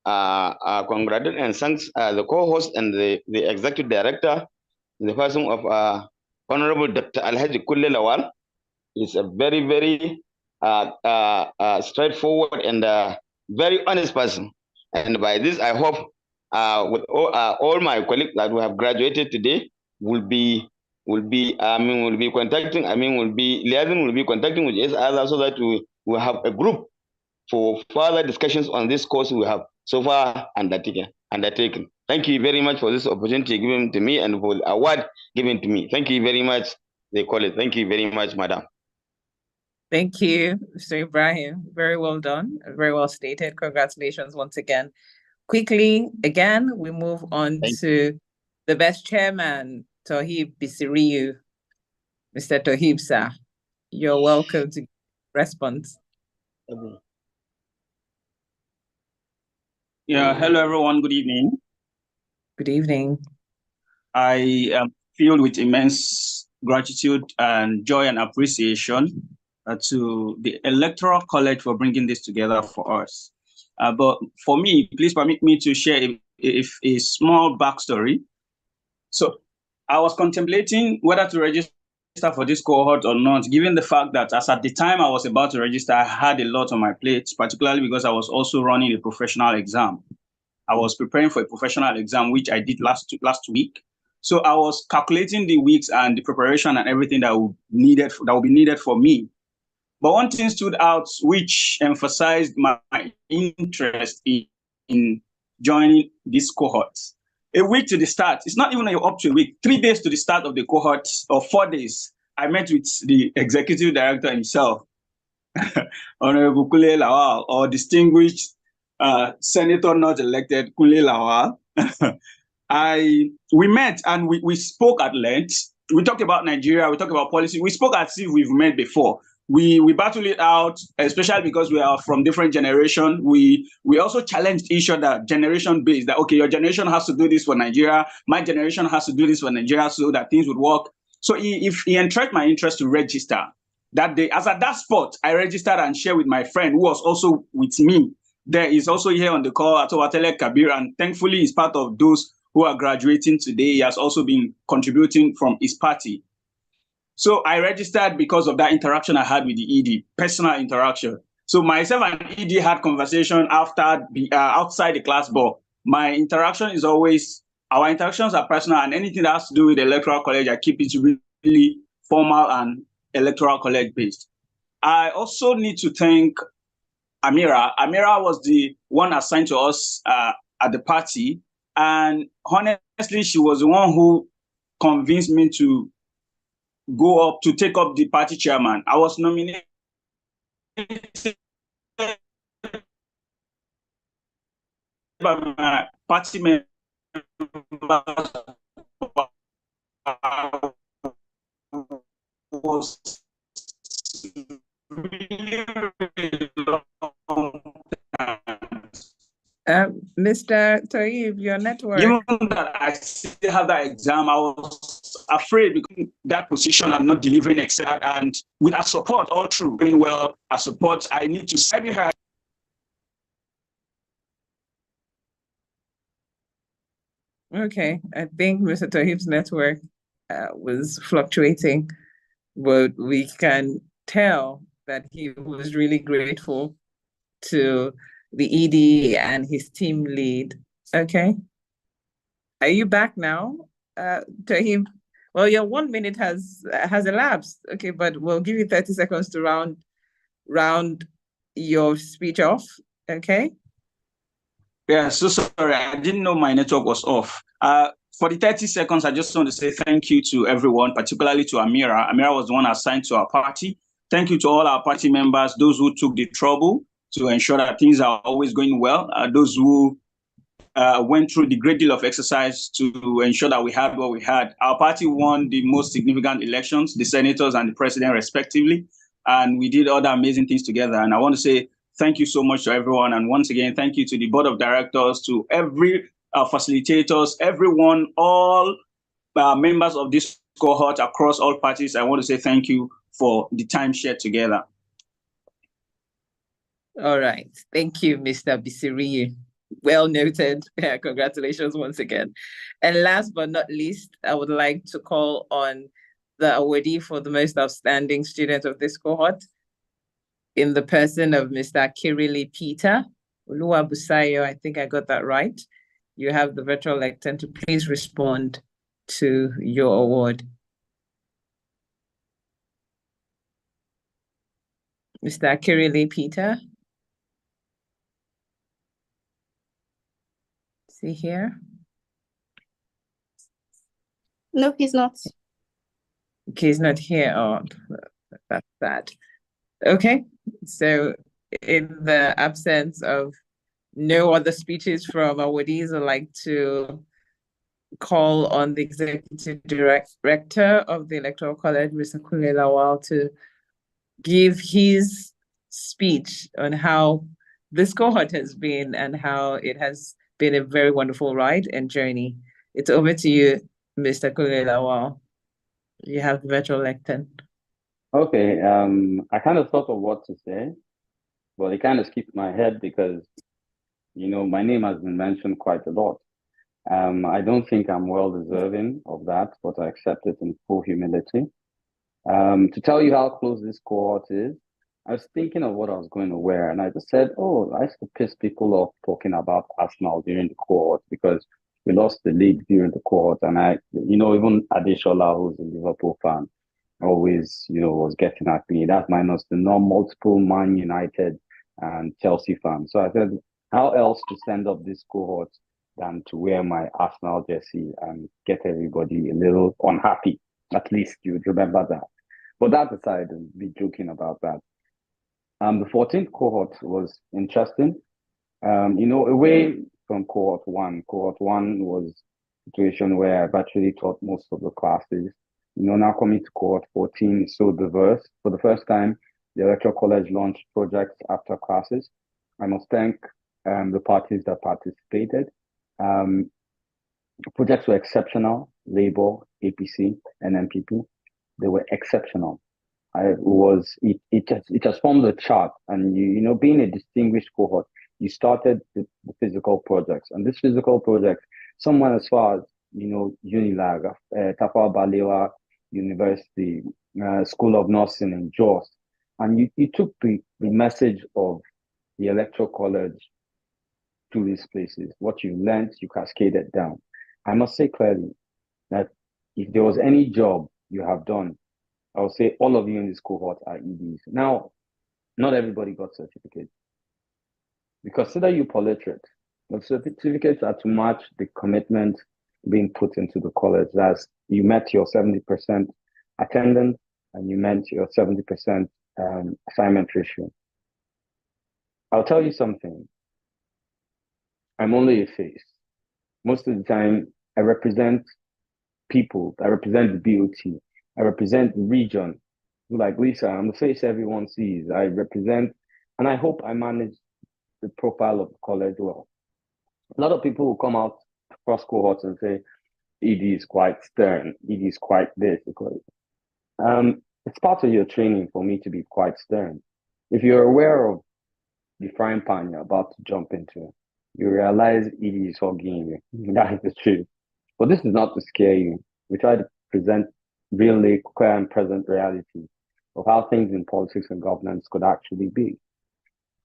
congratulate and thank the co-host and the executive director, in the person of Honorable Dr. Alhaji Kulle Lawal. He's a very, very straightforward and very honest person. And by this, I hope with all my colleagues that we have graduated today will be contacting with each other so that we will have a group for further discussions on this course we have so far undertaken. Thank you very much for this opportunity given to me and for the award given to me. Thank you very much, they call it. Thank you very much, madam. Thank you, Mr. Ibrahim. Very well done. Very well stated. Congratulations once again. Quickly, again, we move on to the best chairman, Tohib Bisiriyu. Mr. Tohib, sir, you're welcome to respond. Yeah, hello everyone. Good evening. Good evening. I am filled with immense gratitude and joy and appreciation to the Electoral College for bringing this together for us. But for me, please permit me to share a small backstory. So I was contemplating whether to register for this cohort or not, given the fact that as at the time I was about to register, I had a lot on my plate, particularly because I was also running a professional exam. I was preparing for a professional exam, which I did last week. So I was calculating the weeks and the preparation and everything that would be needed for me. But one thing stood out, which emphasized my interest in joining this cohort. A week to the start, it's not even up to a week, 3 days to the start of the cohort, or 4 days, I met with the executive director himself, Honorable Kunle Lawal, or distinguished senator not elected Kunle Lawal. We met and we spoke at length. We talked about Nigeria, we talked about policy. We spoke as if we've met before. We battled it out, especially because we are from different generation. We also challenged each other generation based, that okay, your generation has to do this for Nigeria, my generation has to do this for Nigeria, so that things would work. So he entrenched my interest to register. That day, as at that spot, I registered and shared with my friend who was also with me. There is also here on the call, Atowatele Kabir, and thankfully he's part of those who are graduating today. He has also been contributing from his party. So I registered because of that interaction I had with the ED, personal interaction. So myself and ED had conversation outside the class, but my interaction is always, our interactions are personal, and anything that has to do with the Electoral College, I keep it really formal and Electoral College based. I also need to thank Amira. Amira was the one assigned to us at the party, and honestly, she was the one who convinced me to take up the party chairman. I was nominated by my party members. Was really, really long time. Mr. Taib, your network. Even that I still have that exam, I was afraid because that position I'm not delivering excel, and with our support all through, doing well, our support, I need to send her. Okay, I think Mr. Tahib's network was fluctuating, but we can tell that he was really grateful to the ED and his team lead. Okay. Are you back now, Tahib? Well, your 1 minute has elapsed. Okay, but we'll give you 30 seconds to round your speech off. Okay. Yeah, so sorry, I didn't know my network was off. For the 30 seconds, I just want to say thank you to everyone, particularly to Amira. Amira was the one assigned to our party. Thank you to all our party members, those who took the trouble to ensure that things are always going well, those who went through the great deal of exercise to ensure that we had what we had. Our party won the most significant elections, the senators and the president respectively, and we did other amazing things together. And I want to say thank you so much to everyone. And once again, thank you to the board of directors, to every facilitators, everyone, all members of this cohort across all parties. I want to say thank you for the time shared together. All right. Thank you, Mr. Bisiri. Well noted. Yeah, congratulations once again. And last but not least, I would like to call on the awardee for the most outstanding student of this cohort, in the person of Mr. Kirili Peter Oluwabusayo. I think I got that right. You have the virtual lectern to please respond to your award. Mr. Kirili Peter. Is he here? No, he's not. Okay, he's not here. Oh, that's sad. Okay, so in the absence of no other speeches from awardees, I'd like to call on the Executive Director of the Electoral College, Mr. Kunle Lawal, to give his speech on how this cohort has been and how it has been a very wonderful ride and journey. It's over to you, Mr. Kulelawal. You have the virtual lectern. Okay, I kind of thought of what to say, but it kind of skipped my head because, my name has been mentioned quite a lot. I don't think I'm well deserving of that, but I accept it in full humility. To tell you how close this cohort is, I was thinking of what I was going to wear, and I just said, "Oh, I used to piss people off talking about Arsenal during the cohort because we lost the league during the cohort." And even Adeshola, who's a Liverpool fan, always, was getting at me. That's minus the non-multiple Man United and Chelsea fans. So I said, how else to send up this cohort than to wear my Arsenal jersey and get everybody a little unhappy? At least you'd remember that. But that aside, and be joking about that. The 14th cohort was interesting. Away from cohort one. Cohort one was a situation where I've actually taught most of the classes. Now coming to cohort 14 is so diverse. For the first time, the Electoral College launched projects after classes. I must thank the parties that participated. Projects were exceptional. Labour, APC, and MPP. They were exceptional. It has formed a chart, and being a distinguished cohort, you started the physical projects, and this physical project, somewhere as far as Unilag, Tafawa Balewa University, School of Nursing in Jos, and you took the message of the Electoral College to these places. What you learned, you cascaded down. I must say clearly that if there was any job you have done, I would say all of you in this cohort are EDs. Now, not everybody got certificates. We consider you polliterate. The certificates are to match the commitment being put into the college. That's you met your 70% attendance and you met your 70% assignment ratio. I'll tell you something. I'm only a face. Most of the time, I represent people. I represent the BOT. I represent the region. Like Lisa, I'm the face everyone sees. I represent, and I hope I manage the profile of the college well. A lot of people will come out across cohorts and say, ED is quite stern, ED is quite this. It's part of your training for me to be quite stern. If you're aware of the frying pan you're about to jump into, you realize ED is hugging you. That is the truth. But this is not to scare you. We try to present really clear and present reality of how things in politics and governance could actually be.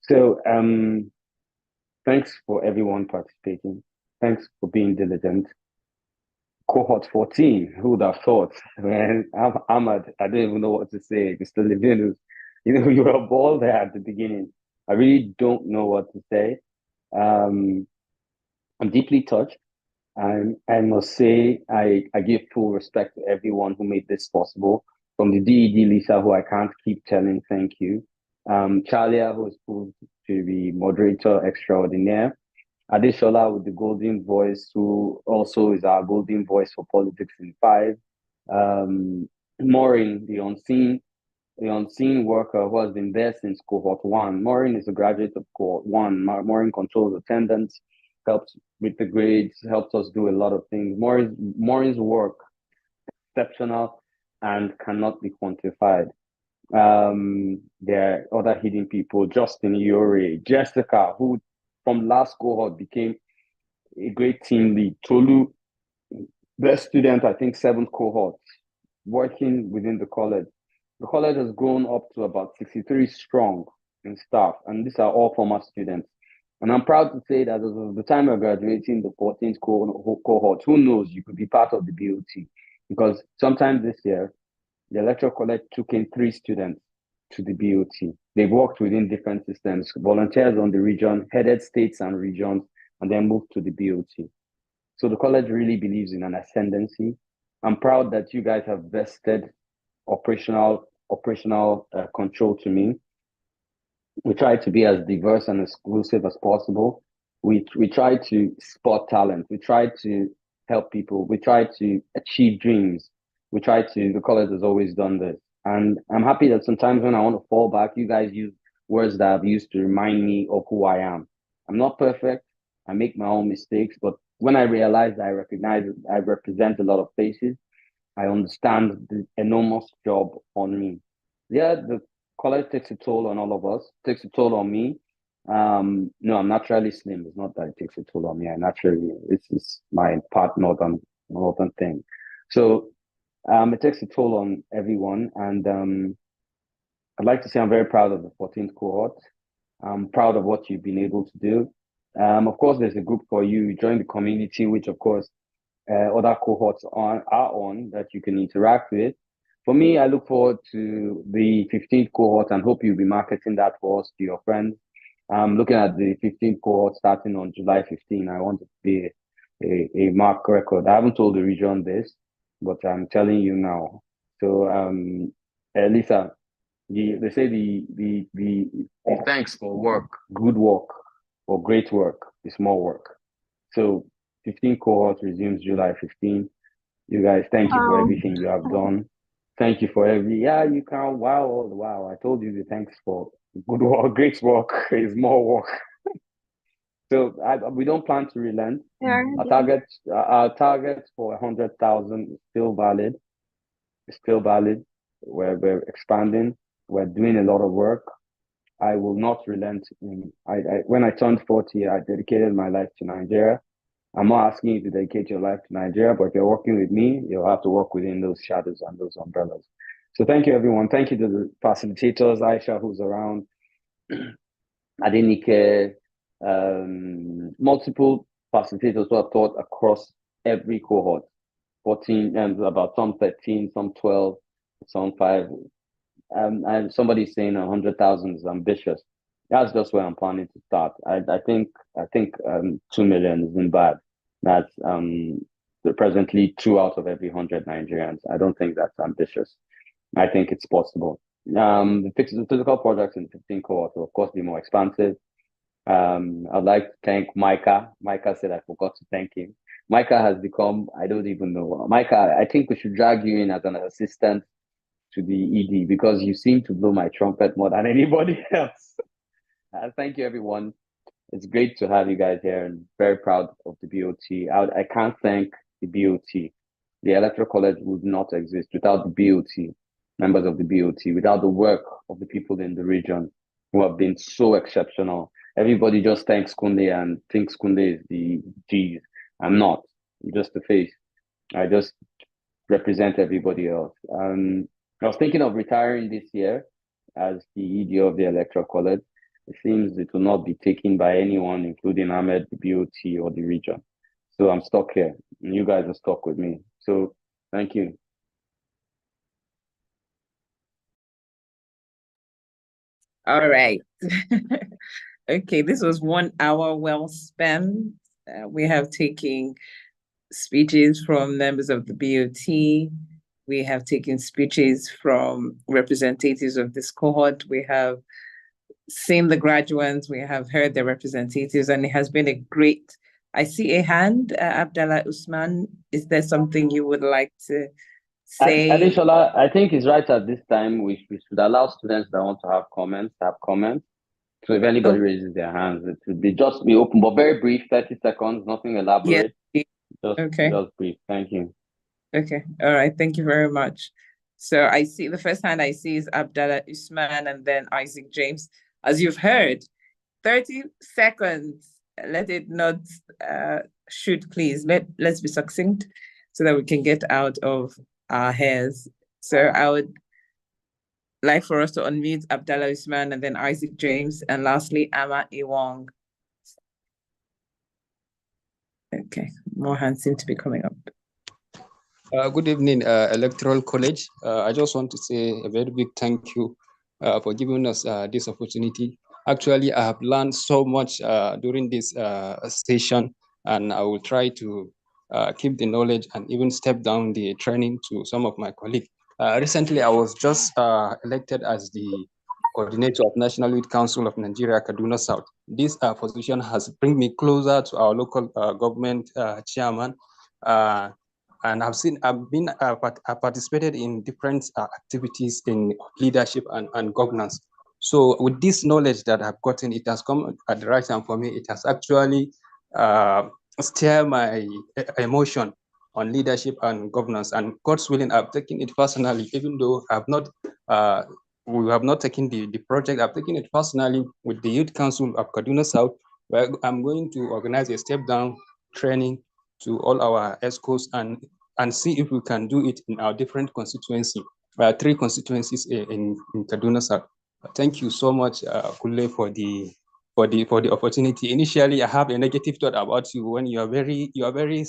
So thanks for everyone participating. Thanks for being diligent. Cohort 14, who would have thought? Man, Ahmad, I don't even know what to say. Mr. Levinus, you were a ball there at the beginning. I really don't know what to say. I'm deeply touched. I must say, I give full respect to everyone who made this possible. From the DED Lisa, who I can't keep telling thank you. Chalia, who is proved to be moderator extraordinaire. Adeshola with the golden voice, who also is our golden voice for politics in 5. Maureen, the unseen worker who has been there since cohort 1. Maureen is a graduate of cohort 1. Maureen controls attendance, helps with the grades, helps us do a lot of things. Maureen's work exceptional and cannot be quantified. There are other hidden people, Justin Iore, Jessica, who from last cohort became a great team lead. Tolu, best student, I think 7th cohort, working within the college. The college has grown up to about 63 strong in staff, and these are all former students. And I'm proud to say that as of the time of graduating the 14th cohort, who knows, you could be part of the BOT. Because sometime this year, the Electoral College took in 3 students to the BOT. They've worked within different systems, volunteers on the region, headed states and regions, and then moved to the BOT. So the college really believes in an ascendancy. I'm proud that you guys have vested operational control to me. We try to be as diverse and exclusive as possible. We try to spot talent. We try to help people. We try to achieve dreams. The college has always done this. And I'm happy that sometimes when I want to fall back, you guys use words that I've used to remind me of who I am. I'm not perfect. I make my own mistakes, but when I realize I represent a lot of faces, I understand the enormous job on me. Yeah, the college takes a toll on all of us, takes a toll on me. No, I'm naturally slim. It's not that it takes a toll on me. I naturally, it's my part northern thing. So it takes a toll on everyone. And I'd like to say I'm very proud of the 14th cohort. I'm proud of what you've been able to do. Of course, there's a group for you. You join the community, which of course other cohorts are on that you can interact with. For me, I look forward to the 15th cohort and hope you'll be marketing that for us to your friends. I'm looking at the 15th cohort starting on July 15. I want it to be a mark record. I haven't told the region this, but I'm telling you now. So, Lisa, they say the thanks for work, good work, or great work is more work. So 15 cohort resumes July 15. You guys, thank you for everything you have done. Thank you for you can, wow. I told you the thanks for good work, great work is more work. So we don't plan to relent. Our target for 100,000 is still valid. It's still valid. We're expanding. We're doing a lot of work. I will not relent. When I turned 40, I dedicated my life to Nigeria. I'm not asking you to dedicate your life to Nigeria, but if you're working with me, you'll have to work within those shadows and those umbrellas. So thank you, everyone. Thank you to the facilitators, Aisha, who's around, Adenike, multiple facilitators who have taught across every cohort, 14, and about some 13, some 12, some 5. And somebody's saying 100,000 is ambitious. That's just where I'm planning to start. I think 2 million isn't bad. That's presently 2 out of every 100 Nigerians. I don't think that's ambitious. I think it's possible. The physical projects in 15 cohorts will of course be more expansive. I'd like to thank Micah. Micah said I forgot to thank him. Micah has become, I don't even know. Micah, I think we should drag you in as an assistant to the ED because you seem to blow my trumpet more than anybody else. Thank you, everyone. It's great to have you guys here and very proud of the BOT. I can't thank the BOT. The Electoral College would not exist without the BOT, members of the BOT, without the work of the people in the region who have been so exceptional. Everybody just thanks Kunde and thinks Kunde is the G's. I'm not. I'm just the face. I just represent everybody else. I was thinking of retiring this year as the ED of the Electoral College. It seems it will not be taken by anyone, including Ahmed, the BOT, or the region. So I'm stuck here, and you guys are stuck with me. So thank you. All right. Okay, this was 1 hour well spent. We have taken speeches from members of the BOT. We have taken speeches from representatives of this cohort. We have seen the graduates. We have heard their representatives, and it has been a great. I see a hand, Abdallah Usman. Is there something you would like to say? Adeshola, I think it's right at this time we should allow students that want to have comments. So if anybody raises their hands, it would be just be open, but very brief, 30 seconds, nothing elaborate. Yeah. Just brief. Thank you. Okay. All right. Thank you very much. So I see the first hand I see is Abdallah Usman and then Isaac James. As you've heard, 30 seconds. Let it not shoot, please. Let's be succinct so that we can get out of our hairs. So I would like for us to unmute Abdallah Usman and then Isaac James, and lastly, Ama Iwong. Okay, more hands seem to be coming up. Good evening, Electoral College. I just want to say a very big thank you for giving us this opportunity. Actually, I have learned so much during this session, and I will try to keep the knowledge and even step down the training to some of my colleagues. Recently, I was just elected as the coordinator of National Youth Council of Nigeria, Kaduna South. This position has brought me closer to our local government chairman. And I participated in different activities in leadership and governance. So with this knowledge that I've gotten, it has come at the right time for me. It has actually stirred my emotion on leadership and governance. And God's willing, I've taken it personally, even though we have not taken the project. I've taken it personally with the Youth Council of Kaduna South, where I'm going to organize a step-down training to all our ESCOs and see if we can do it in our different constituency, 3 constituencies in Kaduna South. Thank you so much, Kule, for the opportunity. Initially, I have a negative thought about you when you are very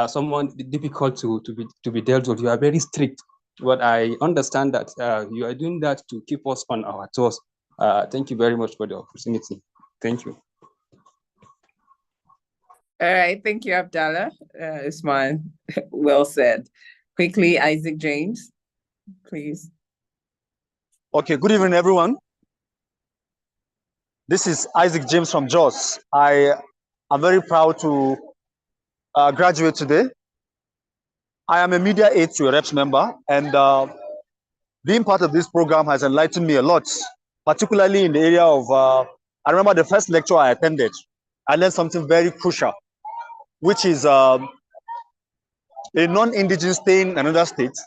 someone difficult to be dealt with. You are very strict, but I understand that you are doing that to keep us on our toes. Thank you very much for the opportunity. Thank you. All right, thank you, Abdallah. Usman, well said. Quickly, Isaac James, please. Okay, good evening, everyone. This is Isaac James from Jos. I am very proud to graduate today. I am a media aide to a REPS member, and being part of this program has enlightened me a lot, particularly in the area of, I remember the first lecture I attended, I learned something very crucial, which is a non-indigenous staying in another state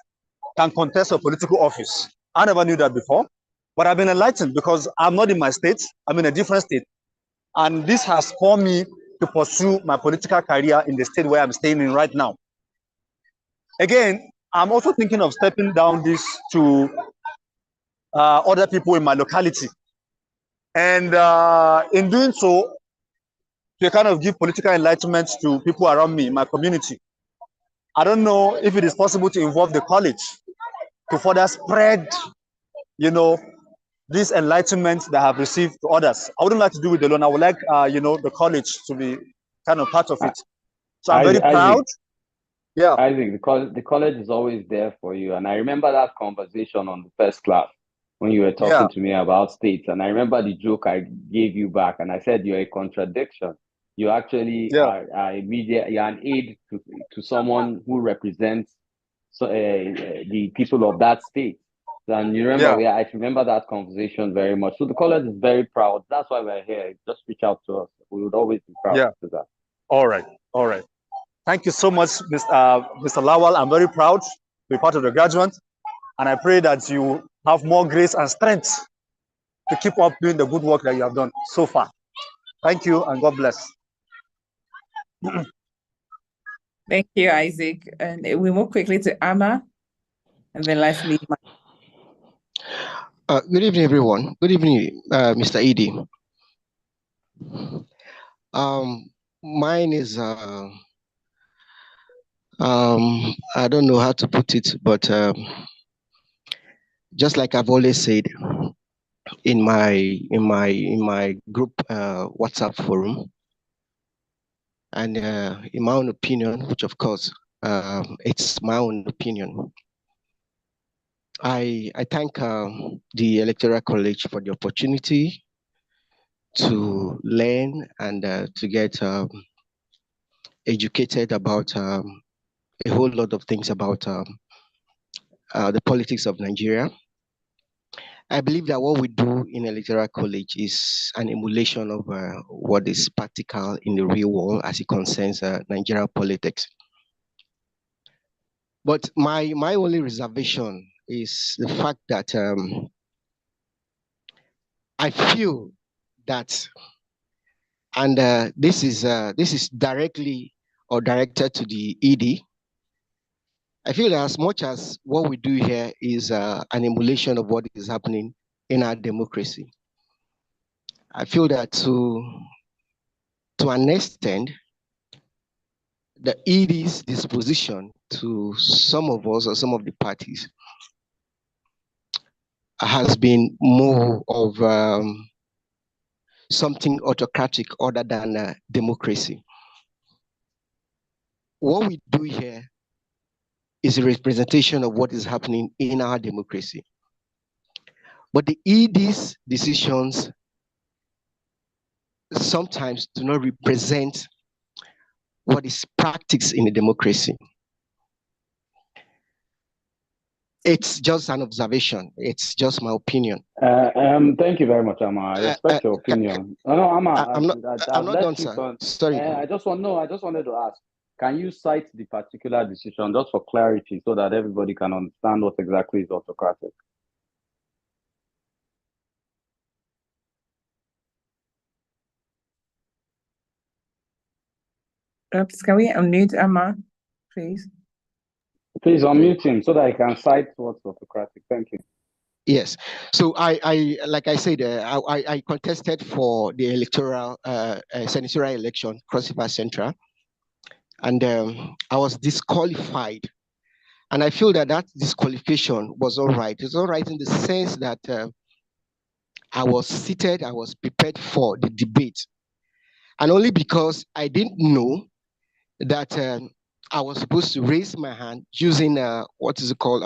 can contest a political office. I never knew that before, but I've been enlightened because I'm not in my state, I'm in a different state. And this has spurred me to pursue my political career in the state where I'm staying in right now. Again, I'm also thinking of stepping down this to other people in my locality. And in doing so, to kind of give political enlightenment to people around me, my community. I don't know if it is possible to involve the college to further spread, you know, this enlightenment that I have received to others. I wouldn't like to do it alone. I would like, you know, the college to be kind of part of it. So I'm very proud. Yeah. Isaac, the college is always there for you. And I remember that conversation on the first class when you were talking to me about states. And I remember the joke I gave you back. And I said, you're a contradiction. You actually are a media, you're an aide to someone who represents the people of that state. And you remember, I remember that conversation very much. So the college is very proud. That's why we're here. Just reach out to us. We would always be proud to do that. All right. All right. Thank you so much, Mr. Lawal. I'm very proud to be part of the graduate. And I pray that you have more grace and strength to keep up doing the good work that you have done so far. Thank you, and God bless. Thank you, Isaac. And we move quickly to Amma, and then let's leave. Good evening, everyone. Good evening, Mr. Edie. Mine is, I don't know how to put it, but just like I've always said in my group WhatsApp forum, and in my own opinion, which of course it's my own opinion, I thank the Electoral College for the opportunity to learn and to get educated about a whole lot of things about the politics of Nigeria. I believe that what we do in Electoral College is an emulation of what is practical in the real world as it concerns Nigerian politics. But my only reservation is the fact that I feel that, and this is directly or directed to the ED, I feel that as much as what we do here is an emulation of what is happening in our democracy, I feel that to an extent, the ED's disposition to some of us or some of the parties has been more of something autocratic other than democracy. What we do here is a representation of what is happening in our democracy. But the ED's decisions sometimes do not represent what is practiced in a democracy. it's just an observation. It's just my opinion. Thank you very much, Amma. I respect your opinion. No, Amma, I'm not I've done, let you sir. on. Sorry. I just wanted to ask, can you cite the particular decision just for clarity so that everybody can understand what exactly is autocratic? Oops, can we unmute Amma, please? Please unmute him so that I can cite what's autocratic. Thank you. Yes. So I like I said, I contested for the electoral senatorial election, Cross River Central, and I was disqualified. And I feel that that disqualification was all right. It's all right in the sense that I was seated, I was prepared for the debate, and only because I didn't know that I was supposed to raise my hand using what is it called?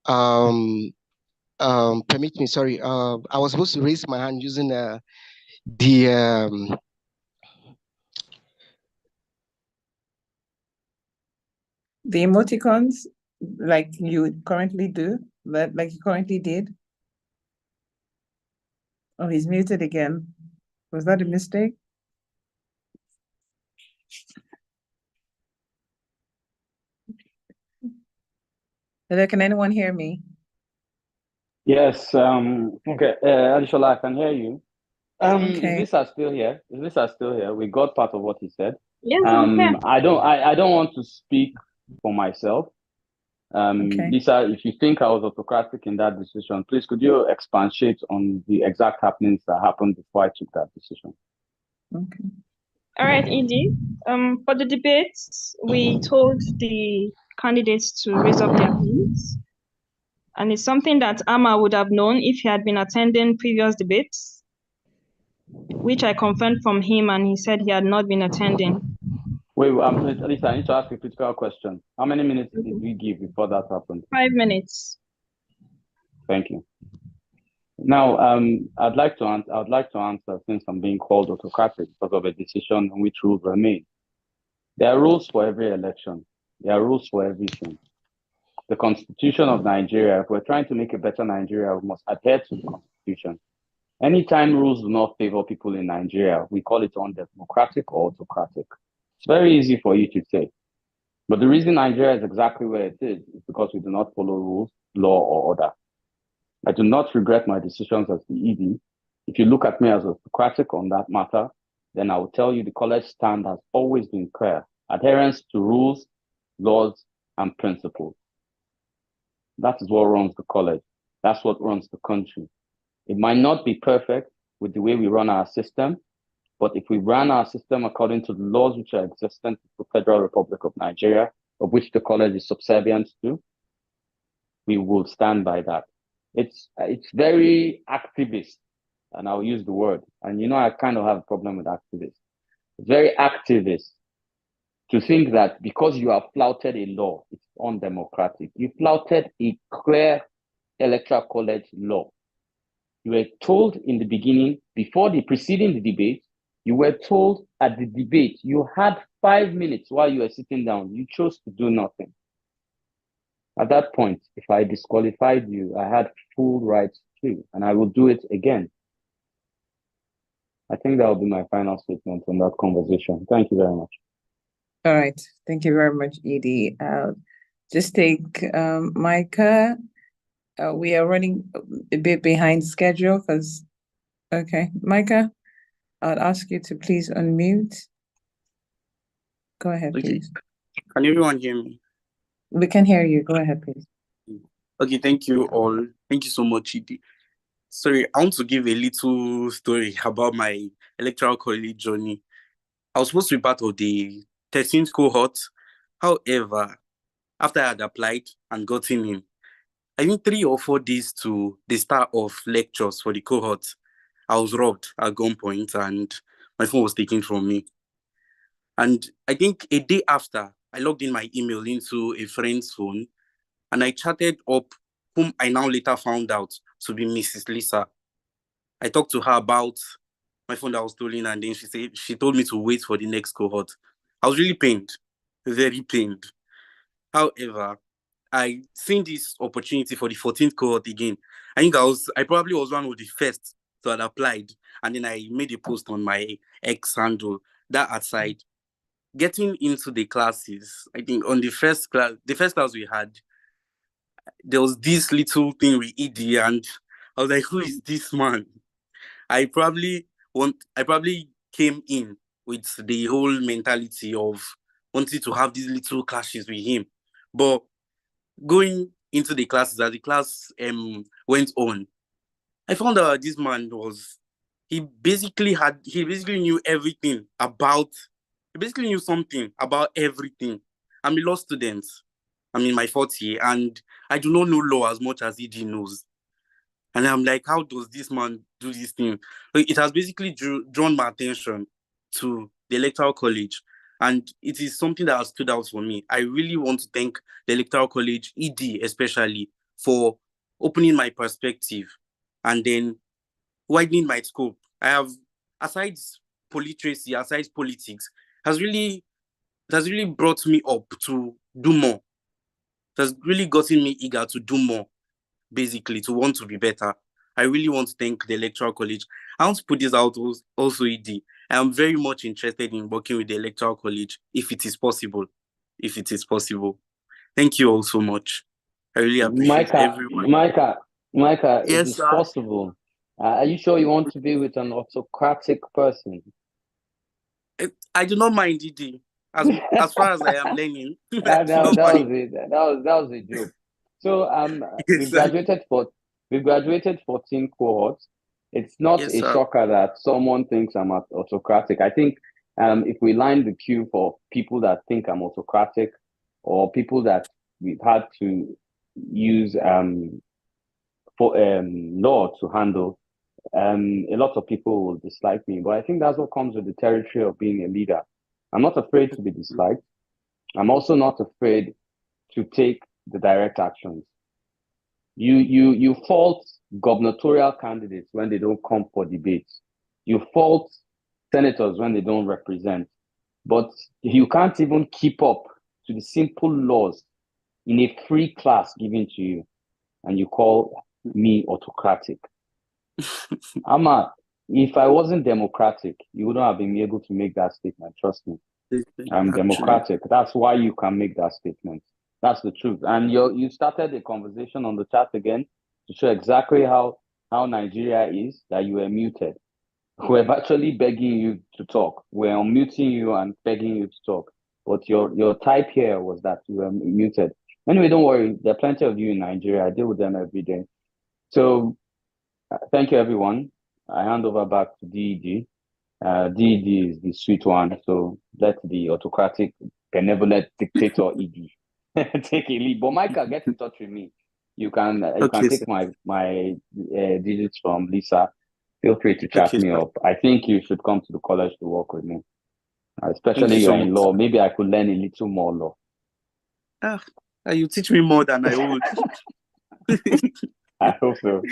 Permit me, sorry. I was supposed to raise my hand using the emoticons, like you currently do, like you currently did. Oh, he's muted again. Was that a mistake? Hello, can anyone hear me? Yes. Okay. Adishola, I can hear you. Okay. Is Lisa still here? Is Lisa still here? We got part of what he said. Yes, I'm here. I don't want to speak for myself. Okay. Lisa, if you think I was autocratic in that decision, please could you expatiate on the exact happenings that happened before I took that decision? Okay. All right, Edie. For the debates, we told the candidates to raise up their hands. And it's something that Amma would have known if he had been attending previous debates, which I confirmed from him, and he said he had not been attending. Wait, Lisa, I need to ask a critical question. How many minutes did we give before that happened? 5 minutes. Thank you. Now, I'd like to answer since I'm being called autocratic because of a decision on which rules were made. There are rules for every election. There are rules for everything. The Constitution of Nigeria, if we're trying to make a better Nigeria, we must adhere to the Constitution. Anytime rules do not favor people in Nigeria, we call it undemocratic or autocratic. It's very easy for you to say. But the reason Nigeria is exactly where it is because we do not follow rules, law, or order. I do not regret my decisions as the ED. If you look at me as autocratic on that matter, then I will tell you the college stand has always been clear. Adherence to rules, laws, and principles. That is what runs the college. That's what runs the country. It might not be perfect with the way we run our system, but if we run our system according to the laws which are existent in the Federal Republic of Nigeria, of which the college is subservient to, we will stand by that. It's very activist, and I'll use the word. And you know, I kind of have a problem with activists. It's very activist to think that because you have flouted a law, it's undemocratic. You flouted a clear electoral college law. You were told in the beginning, before the preceding the debate, you were told at the debate, you had 5 minutes while you were sitting down. You chose to do nothing. At that point, if I disqualified you, I had full rights to, and I will do it again. I think that will be my final statement on that conversation. Thank you very much. All right. Thank you very much, Edie. Just take Micah. We are running a bit behind schedule because, okay, Micah, I'll ask you to please unmute. Go ahead, please. Can everyone hear me? We can hear you. Go ahead, please. Okay, thank you all. Thank you so much, Chidi. Sorry, I want to give a little story about my electoral college journey. I was supposed to be part of the 13th cohort. However, after I had applied and gotten in, I think 3 or 4 days to the start of lectures for the cohort, I was robbed at gunpoint and my phone was taken from me. And I think a day after, I logged in my email into a friend's phone and I chatted up whom I now later found out to be Mrs. Lisa. I talked to her about my phone that was stolen and then she told me to wait for the next cohort. I was really pained, very pained. However, I seen this opportunity for the 14th cohort again. I probably was one of the first to have applied, and then I made a post on my X handle. That aside, getting into the classes, I think on the first class we had, there was this little thing with ED, and I was like, who is this man? I probably came in with the whole mentality of wanting to have these little clashes with him. But going into the classes, as the class went on, I found out this man he basically knew everything about, he basically knew something about everything. I'm a law student. I'm in my fourth year, and I do not know law as much as ED knows. And I'm like, how does this man do this thing? It has basically drawn my attention to the Electoral College. And it is something that has stood out for me. I really want to thank the Electoral College, ED especially, for opening my perspective and then widening my scope. I have, aside literacy, aside politics, it has really brought me up to do more. It has really gotten me eager to do more, basically, to want to be better. I really want to thank the Electoral College. I want to put this out also, ED. I am very much interested in working with the Electoral College if it is possible. If it is possible. Thank you all so much. I really appreciate everyone. Micah, it Yes, is sir. possible. Are you sure you want to be with an autocratic person? I do not mind, ED. As far as I am learning, that was a joke. So Yes, sir. we've graduated 14 cohorts. It's not Yes, a sir. shocker that someone thinks I'm autocratic. I think if we line the queue for people that think I'm autocratic, or people that we've had to use law to handle, a lot of people will dislike me. But I think that's what comes with the territory of being a leader. I'm not afraid to be disliked. I'm also not afraid to take the direct actions. You fault gubernatorial candidates when they don't come for debates. You fault senators when they don't represent. But you can't even keep up to the simple laws in a free class given to you, and you call me autocratic. Ama, if I wasn't democratic, you wouldn't have been able to make that statement. Trust me. I'm democratic. That's why you can make that statement. That's the truth. And you started a conversation on the chat again to show exactly how Nigeria is, that you were muted. We're actually begging you to talk. We're unmuting you and begging you to talk. But your type here was that you were muted. Anyway, don't worry. There are plenty of you in Nigeria. I deal with them every day. So thank you, everyone. I hand over back to DED. DED is the sweet one, so let the autocratic, benevolent dictator ED take a lead. But Michael, get in touch with me. You can take sir. my digits from Lisa. Feel free to chat me up. I think you should come to the college to work with me, especially you're in law. Maybe I could learn a little more law. You teach me more than I would. I hope so.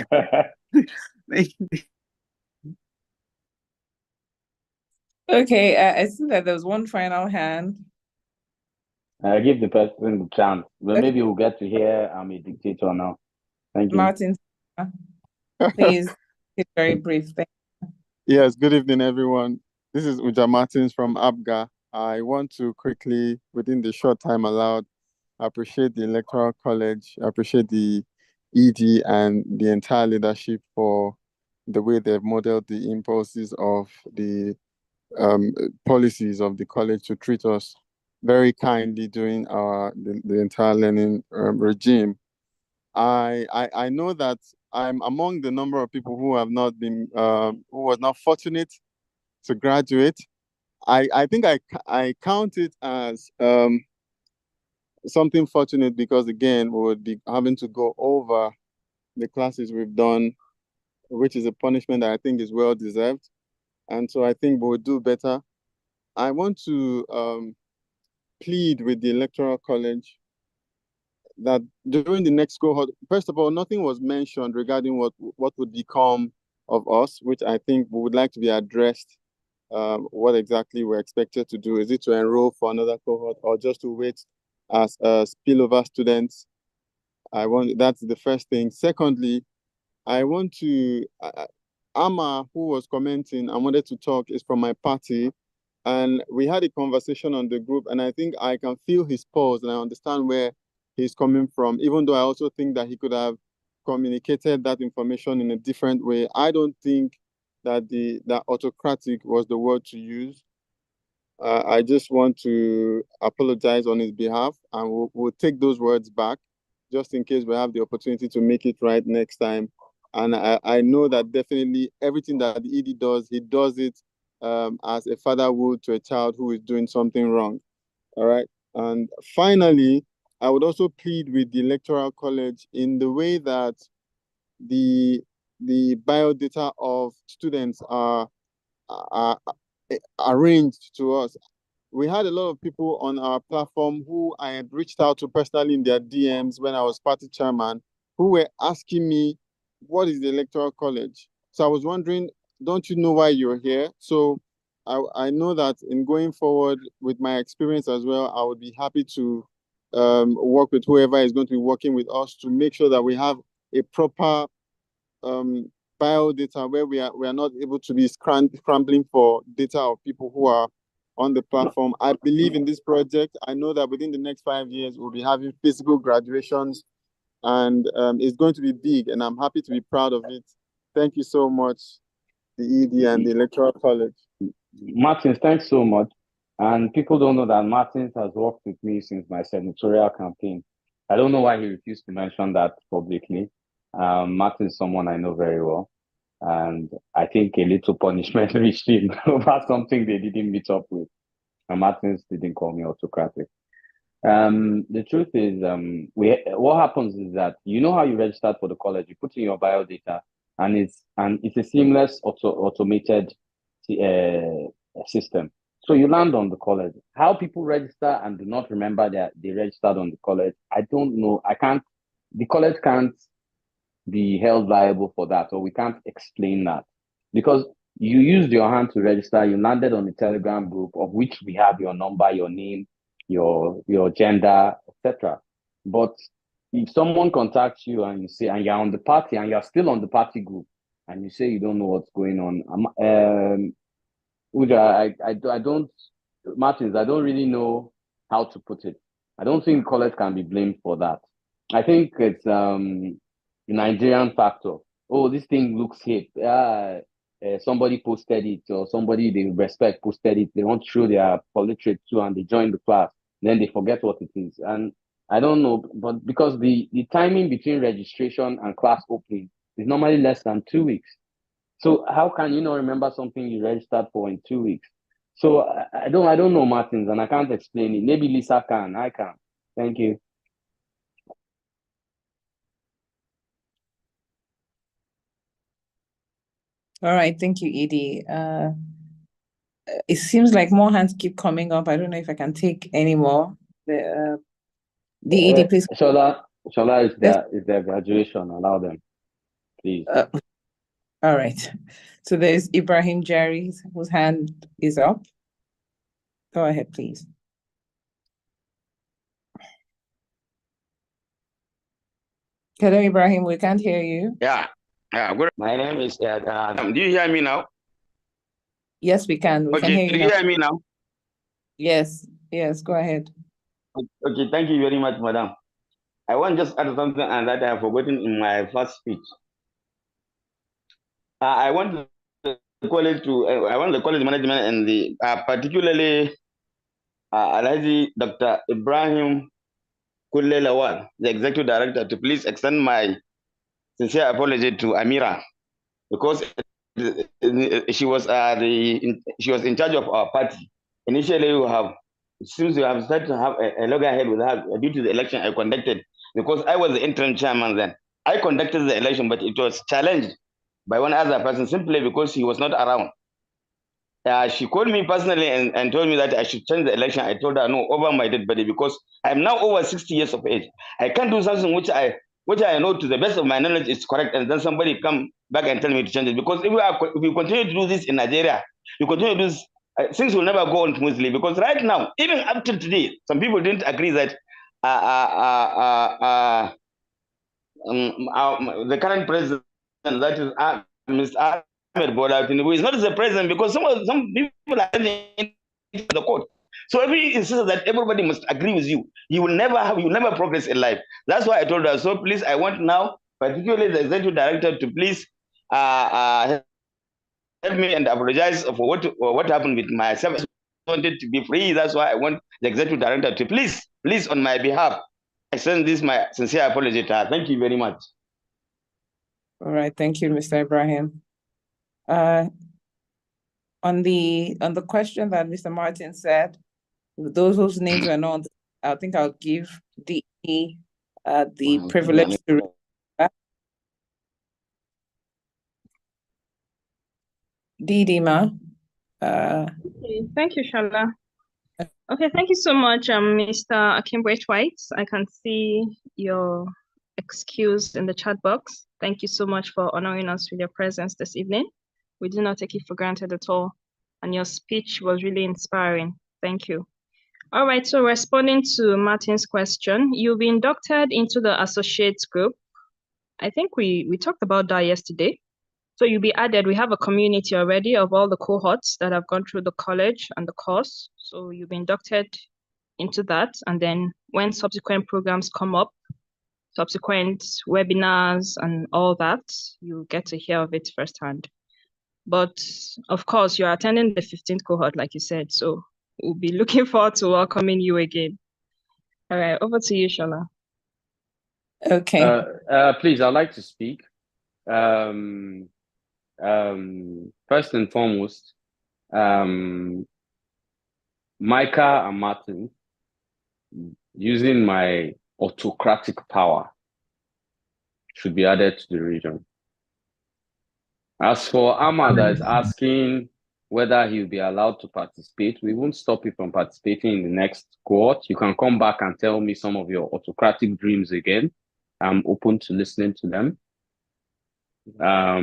Okay, I see that there was one final hand. Give the person the chance. Well, maybe we'll get to hear I'm a dictator now. Thank you. Martin, please, it's very brief. Yes, good evening, everyone. This is Uja Martins from ABGA. I want to quickly, within the short time allowed, appreciate the Electoral College, appreciate the ED and the entire leadership for the way they've modeled the impulses of the policies of the college to treat us very kindly during the entire learning regime. I know that I'm among the number of people who have not been who was not fortunate to graduate. I think I count it as something fortunate because again we would be having to go over the classes we've done, which is a punishment that I think is well deserved, and so I think we'll do better. I want to plead with the Electoral College that during the next cohort, first of all, nothing was mentioned regarding what would become of us, which I think we would like to be addressed. What exactly we're expected to do? Is it to enroll for another cohort or just to wait as spillover students That's the first thing. Secondly, I want to, Amma, who was commenting and wanted to talk, is from my party. And we had a conversation on the group, and I think I can feel his pulse and I understand where he's coming from, even though I also think that he could have communicated that information in a different way. I don't think that that autocratic was the word to use. I just want to apologize on his behalf, and we'll take those words back just in case we have the opportunity to make it right next time. And I know that definitely everything that the ED does, he does it as a father would to a child who is doing something wrong. All right. And finally, I would also plead with the Electoral College in the way that the biodata of students are arranged to us. We had a lot of people on our platform who I had reached out to personally in their DMs when I was party chairman, who were asking me, what is the Electoral College? So I was wondering, don't you know why you're here? So I know that in going forward with my experience as well, I would be happy to work with whoever is going to be working with us to make sure that we have a proper biodata where we are not able to be scrambling for data of people who are on the platform. I believe in this project. I know that within the next 5 years, we'll be having physical graduations, and it's going to be big, and I'm happy to be proud of it. Thank you so much, the ED and the Electoral College. Martins, thanks so much. And people don't know that Martins has worked with me since my senatorial campaign. I don't know why he refused to mention that publicly. Martin is someone I know very well. And I think a little punishment reached him over something they didn't meet up with. And Martins didn't call me autocratic. The truth is, what happens is that you know how you registered for the college, you put in your biodata, and it's a seamless automated system. So you land on the college. How people register and do not remember that they registered on the college, I don't know. The college can't be held liable for that, or we can't explain that, because you used your hand to register, you landed on the Telegram group of which we have your number, your name, your gender, etc. But if someone contacts you and you say, and you're on the party and you're still on the party group, and you say you don't know what's going on, Uja, I don't, Martins, I don't really know how to put it. I don't think college can be blamed for that. I think it's the Nigerian factor. Oh, this thing looks hip. Somebody posted it, or somebody they respect posted it. They want to show they are literate too, and they join the class. Then they forget what it is. And I don't know, but because the timing between registration and class opening is normally less than 2 weeks. So how can you not remember something you registered for in 2 weeks? So I don't know, Martins, and I can't explain it. Maybe Lisa can. I can. Thank you. All right, thank you, Edie. It seems like more hands keep coming up. I don't know if I can take any more. The Edie, please. Shola is their graduation. Allow them, please. All right. So there's Ibrahim Jerry, whose hand is up. Go ahead, please. Hello, Ibrahim. We can't hear you. Yeah. Good. My name is. Do you hear me now? Yes, we can. We can hear you. Do you hear me now? Yes. Yes. Go ahead. Okay. Thank you very much, madam. I want just add something and that I have forgotten in my first speech. I want the college management and the particularly Alhaji Dr. Ibrahim Kulle Lawal, the executive director, to please extend my sincere apology to Amira, because she was in charge of our party. Initially, it seems we have started to have a loggerhead with her due to the election I conducted, because I was the interim chairman then. I conducted the election, but it was challenged by one other person simply because he was not around. She called me personally and told me that I should change the election. I told her, no, over my dead body, because I'm now over 60 years of age. I can't do something which I know to the best of my knowledge is correct, and then somebody come back and tell me to change it. Because if we continue to do this in Nigeria, we continue to do this, things will never go on smoothly. Because right now, even up till today, some people didn't agree that the current president, that is Mr. Ahmed Bola Tinubu, is not the president because some people are in the court. So every instance that everybody must agree with you, you will never progress in life. That's why I told her. So please, I want now, particularly the executive director, to please help me and apologize for what happened with myself. I wanted to be free. That's why I want the executive director to please, on my behalf, extend this my sincere apology to her. Thank you very much. All right, thank you, Mr. Ibrahim. On the question that Mr. Martin said, those whose names were not, I think I'll give the privilege to respond. Dima. Okay, thank you, Shala. Okay, thank you so much, Mr. Akimbrate-White. I can see your excuse in the chat box. Thank you so much for honoring us with your presence this evening. We do not take it for granted at all. And your speech was really inspiring. Thank you. All right, so responding to Martin's question, you'll be inducted into the associates group. I think we talked about that yesterday. So you'll be added. We have a community already of all the cohorts that have gone through the college and the course. So you'll be inducted into that. And then when subsequent programs come up, subsequent webinars and all that, you get to hear of it firsthand. But of course, you're attending the 15th cohort, like you said. So we'll be looking forward to welcoming you again. All right, over to you, Shola. Okay. Please, I'd like to speak. First and foremost, Micah and Martin, using my autocratic power, should be added to the region. As for Ahmad that is asking whether he'll be allowed to participate, we won't stop you from participating in the next cohort. You can come back and tell me some of your autocratic dreams again. I'm open to listening to them. I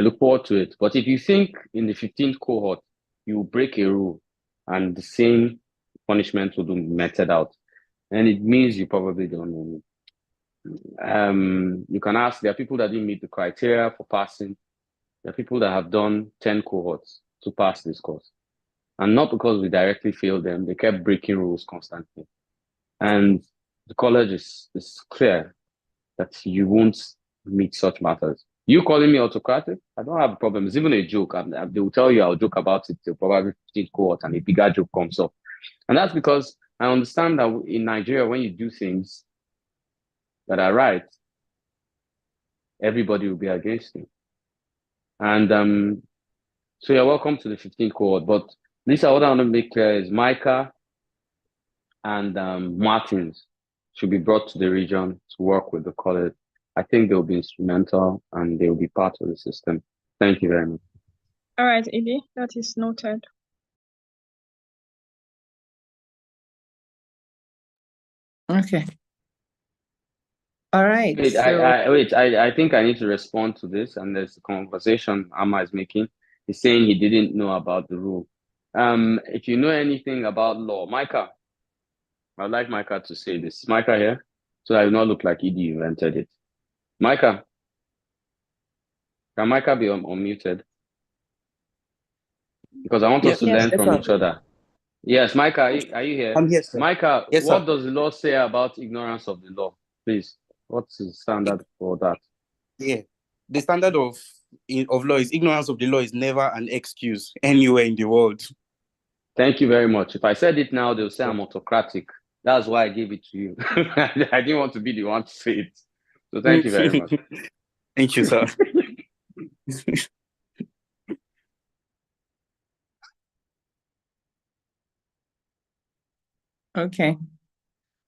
look forward to it. But if you think in the 15th cohort, you break a rule and the same punishment will be meted out, and it means you probably don't know me. You can ask, there are people that didn't meet the criteria for passing. There are people that have done 10 cohorts to pass this course. And not because we directly failed them, they kept breaking rules constantly. And the college is clear that you won't meet such matters. You calling me autocratic? I don't have a problem. It's even a joke. They will tell you I'll joke about it till probably 15th cohort and a bigger joke comes up. And that's because I understand that in Nigeria, when you do things that are right, everybody will be against you. And so you're welcome to the 15th cohort. But Lisa, what I want to make clear is Micah and Martins should be brought to the region to work with the college. I think they'll be instrumental and they'll be part of the system. Thank you very much. All right, Edie, that is noted. Okay. All right. Wait, I think I need to respond to this, and there's a conversation Amma is making. He's saying he didn't know about the rule. If you know anything about law, Micah, I'd like Micah to say this. Micah here, so I will not look like Edie invented it. Micah, can Micah be unmuted? Because I want us to learn from each other. Yes, Micah, are you here? I'm here, sir. Micah, yes, what sir. does the law say about ignorance of the law? Please, what's the standard for that? Yeah, the standard of law is ignorance of the law is never an excuse anywhere in the world. Thank you very much. If I said it now, they'll say I'm autocratic. That's why I gave it to you. I didn't want to be the one to say it. So thank you very much. Thank you, sir. Okay.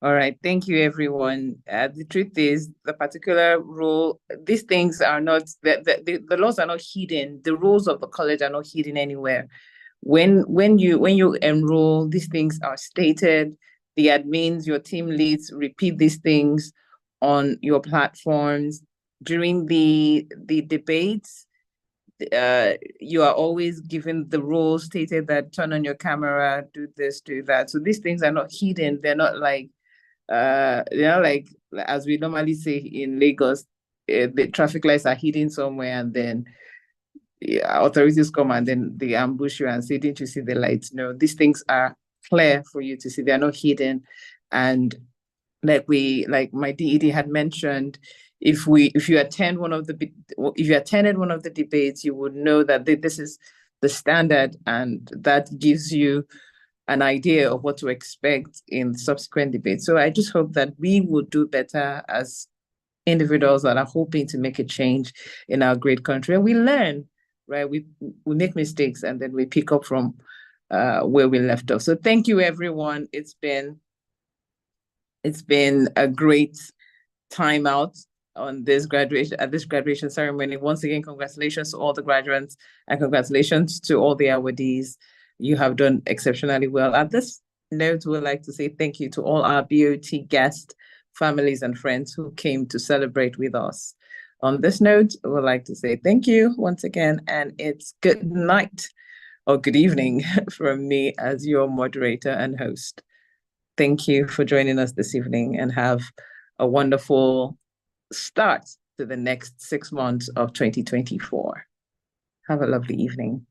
All right. Thank you, everyone. The truth is, the particular rule, these things are not, the laws are not hidden. The rules of the college are not hidden anywhere. When you enroll, these things are stated. The admins, your team leads repeat these things on your platforms. During the debates, you are always given the rules stated that turn on your camera, do this, do that. So these things are not hidden. They're not like like as we normally say in Lagos, the traffic lights are hidden somewhere, and then authorities come and then they ambush you and say, "Didn't you see the lights?" No, these things are clear for you to see. They are not hidden. And like my DED had mentioned, if you attended one of the debates, you would know that this is the standard, and that gives you an idea of what to expect in subsequent debates. So I just hope that we will do better as individuals that are hoping to make a change in our great country. And we learn, right? We make mistakes and then we pick up from where we left off. So thank you, everyone. It's been a great time out on this graduation ceremony. Once again, congratulations to all the graduates and congratulations to all the awardees. You have done exceptionally well. At this note, we'd like to say thank you to all our BOT guests, families, and friends who came to celebrate with us. On this note, we'd like to say thank you once again, and it's good night or good evening from me as your moderator and host. Thank you for joining us this evening, and have a wonderful start to the next 6 months of 2024. Have a lovely evening.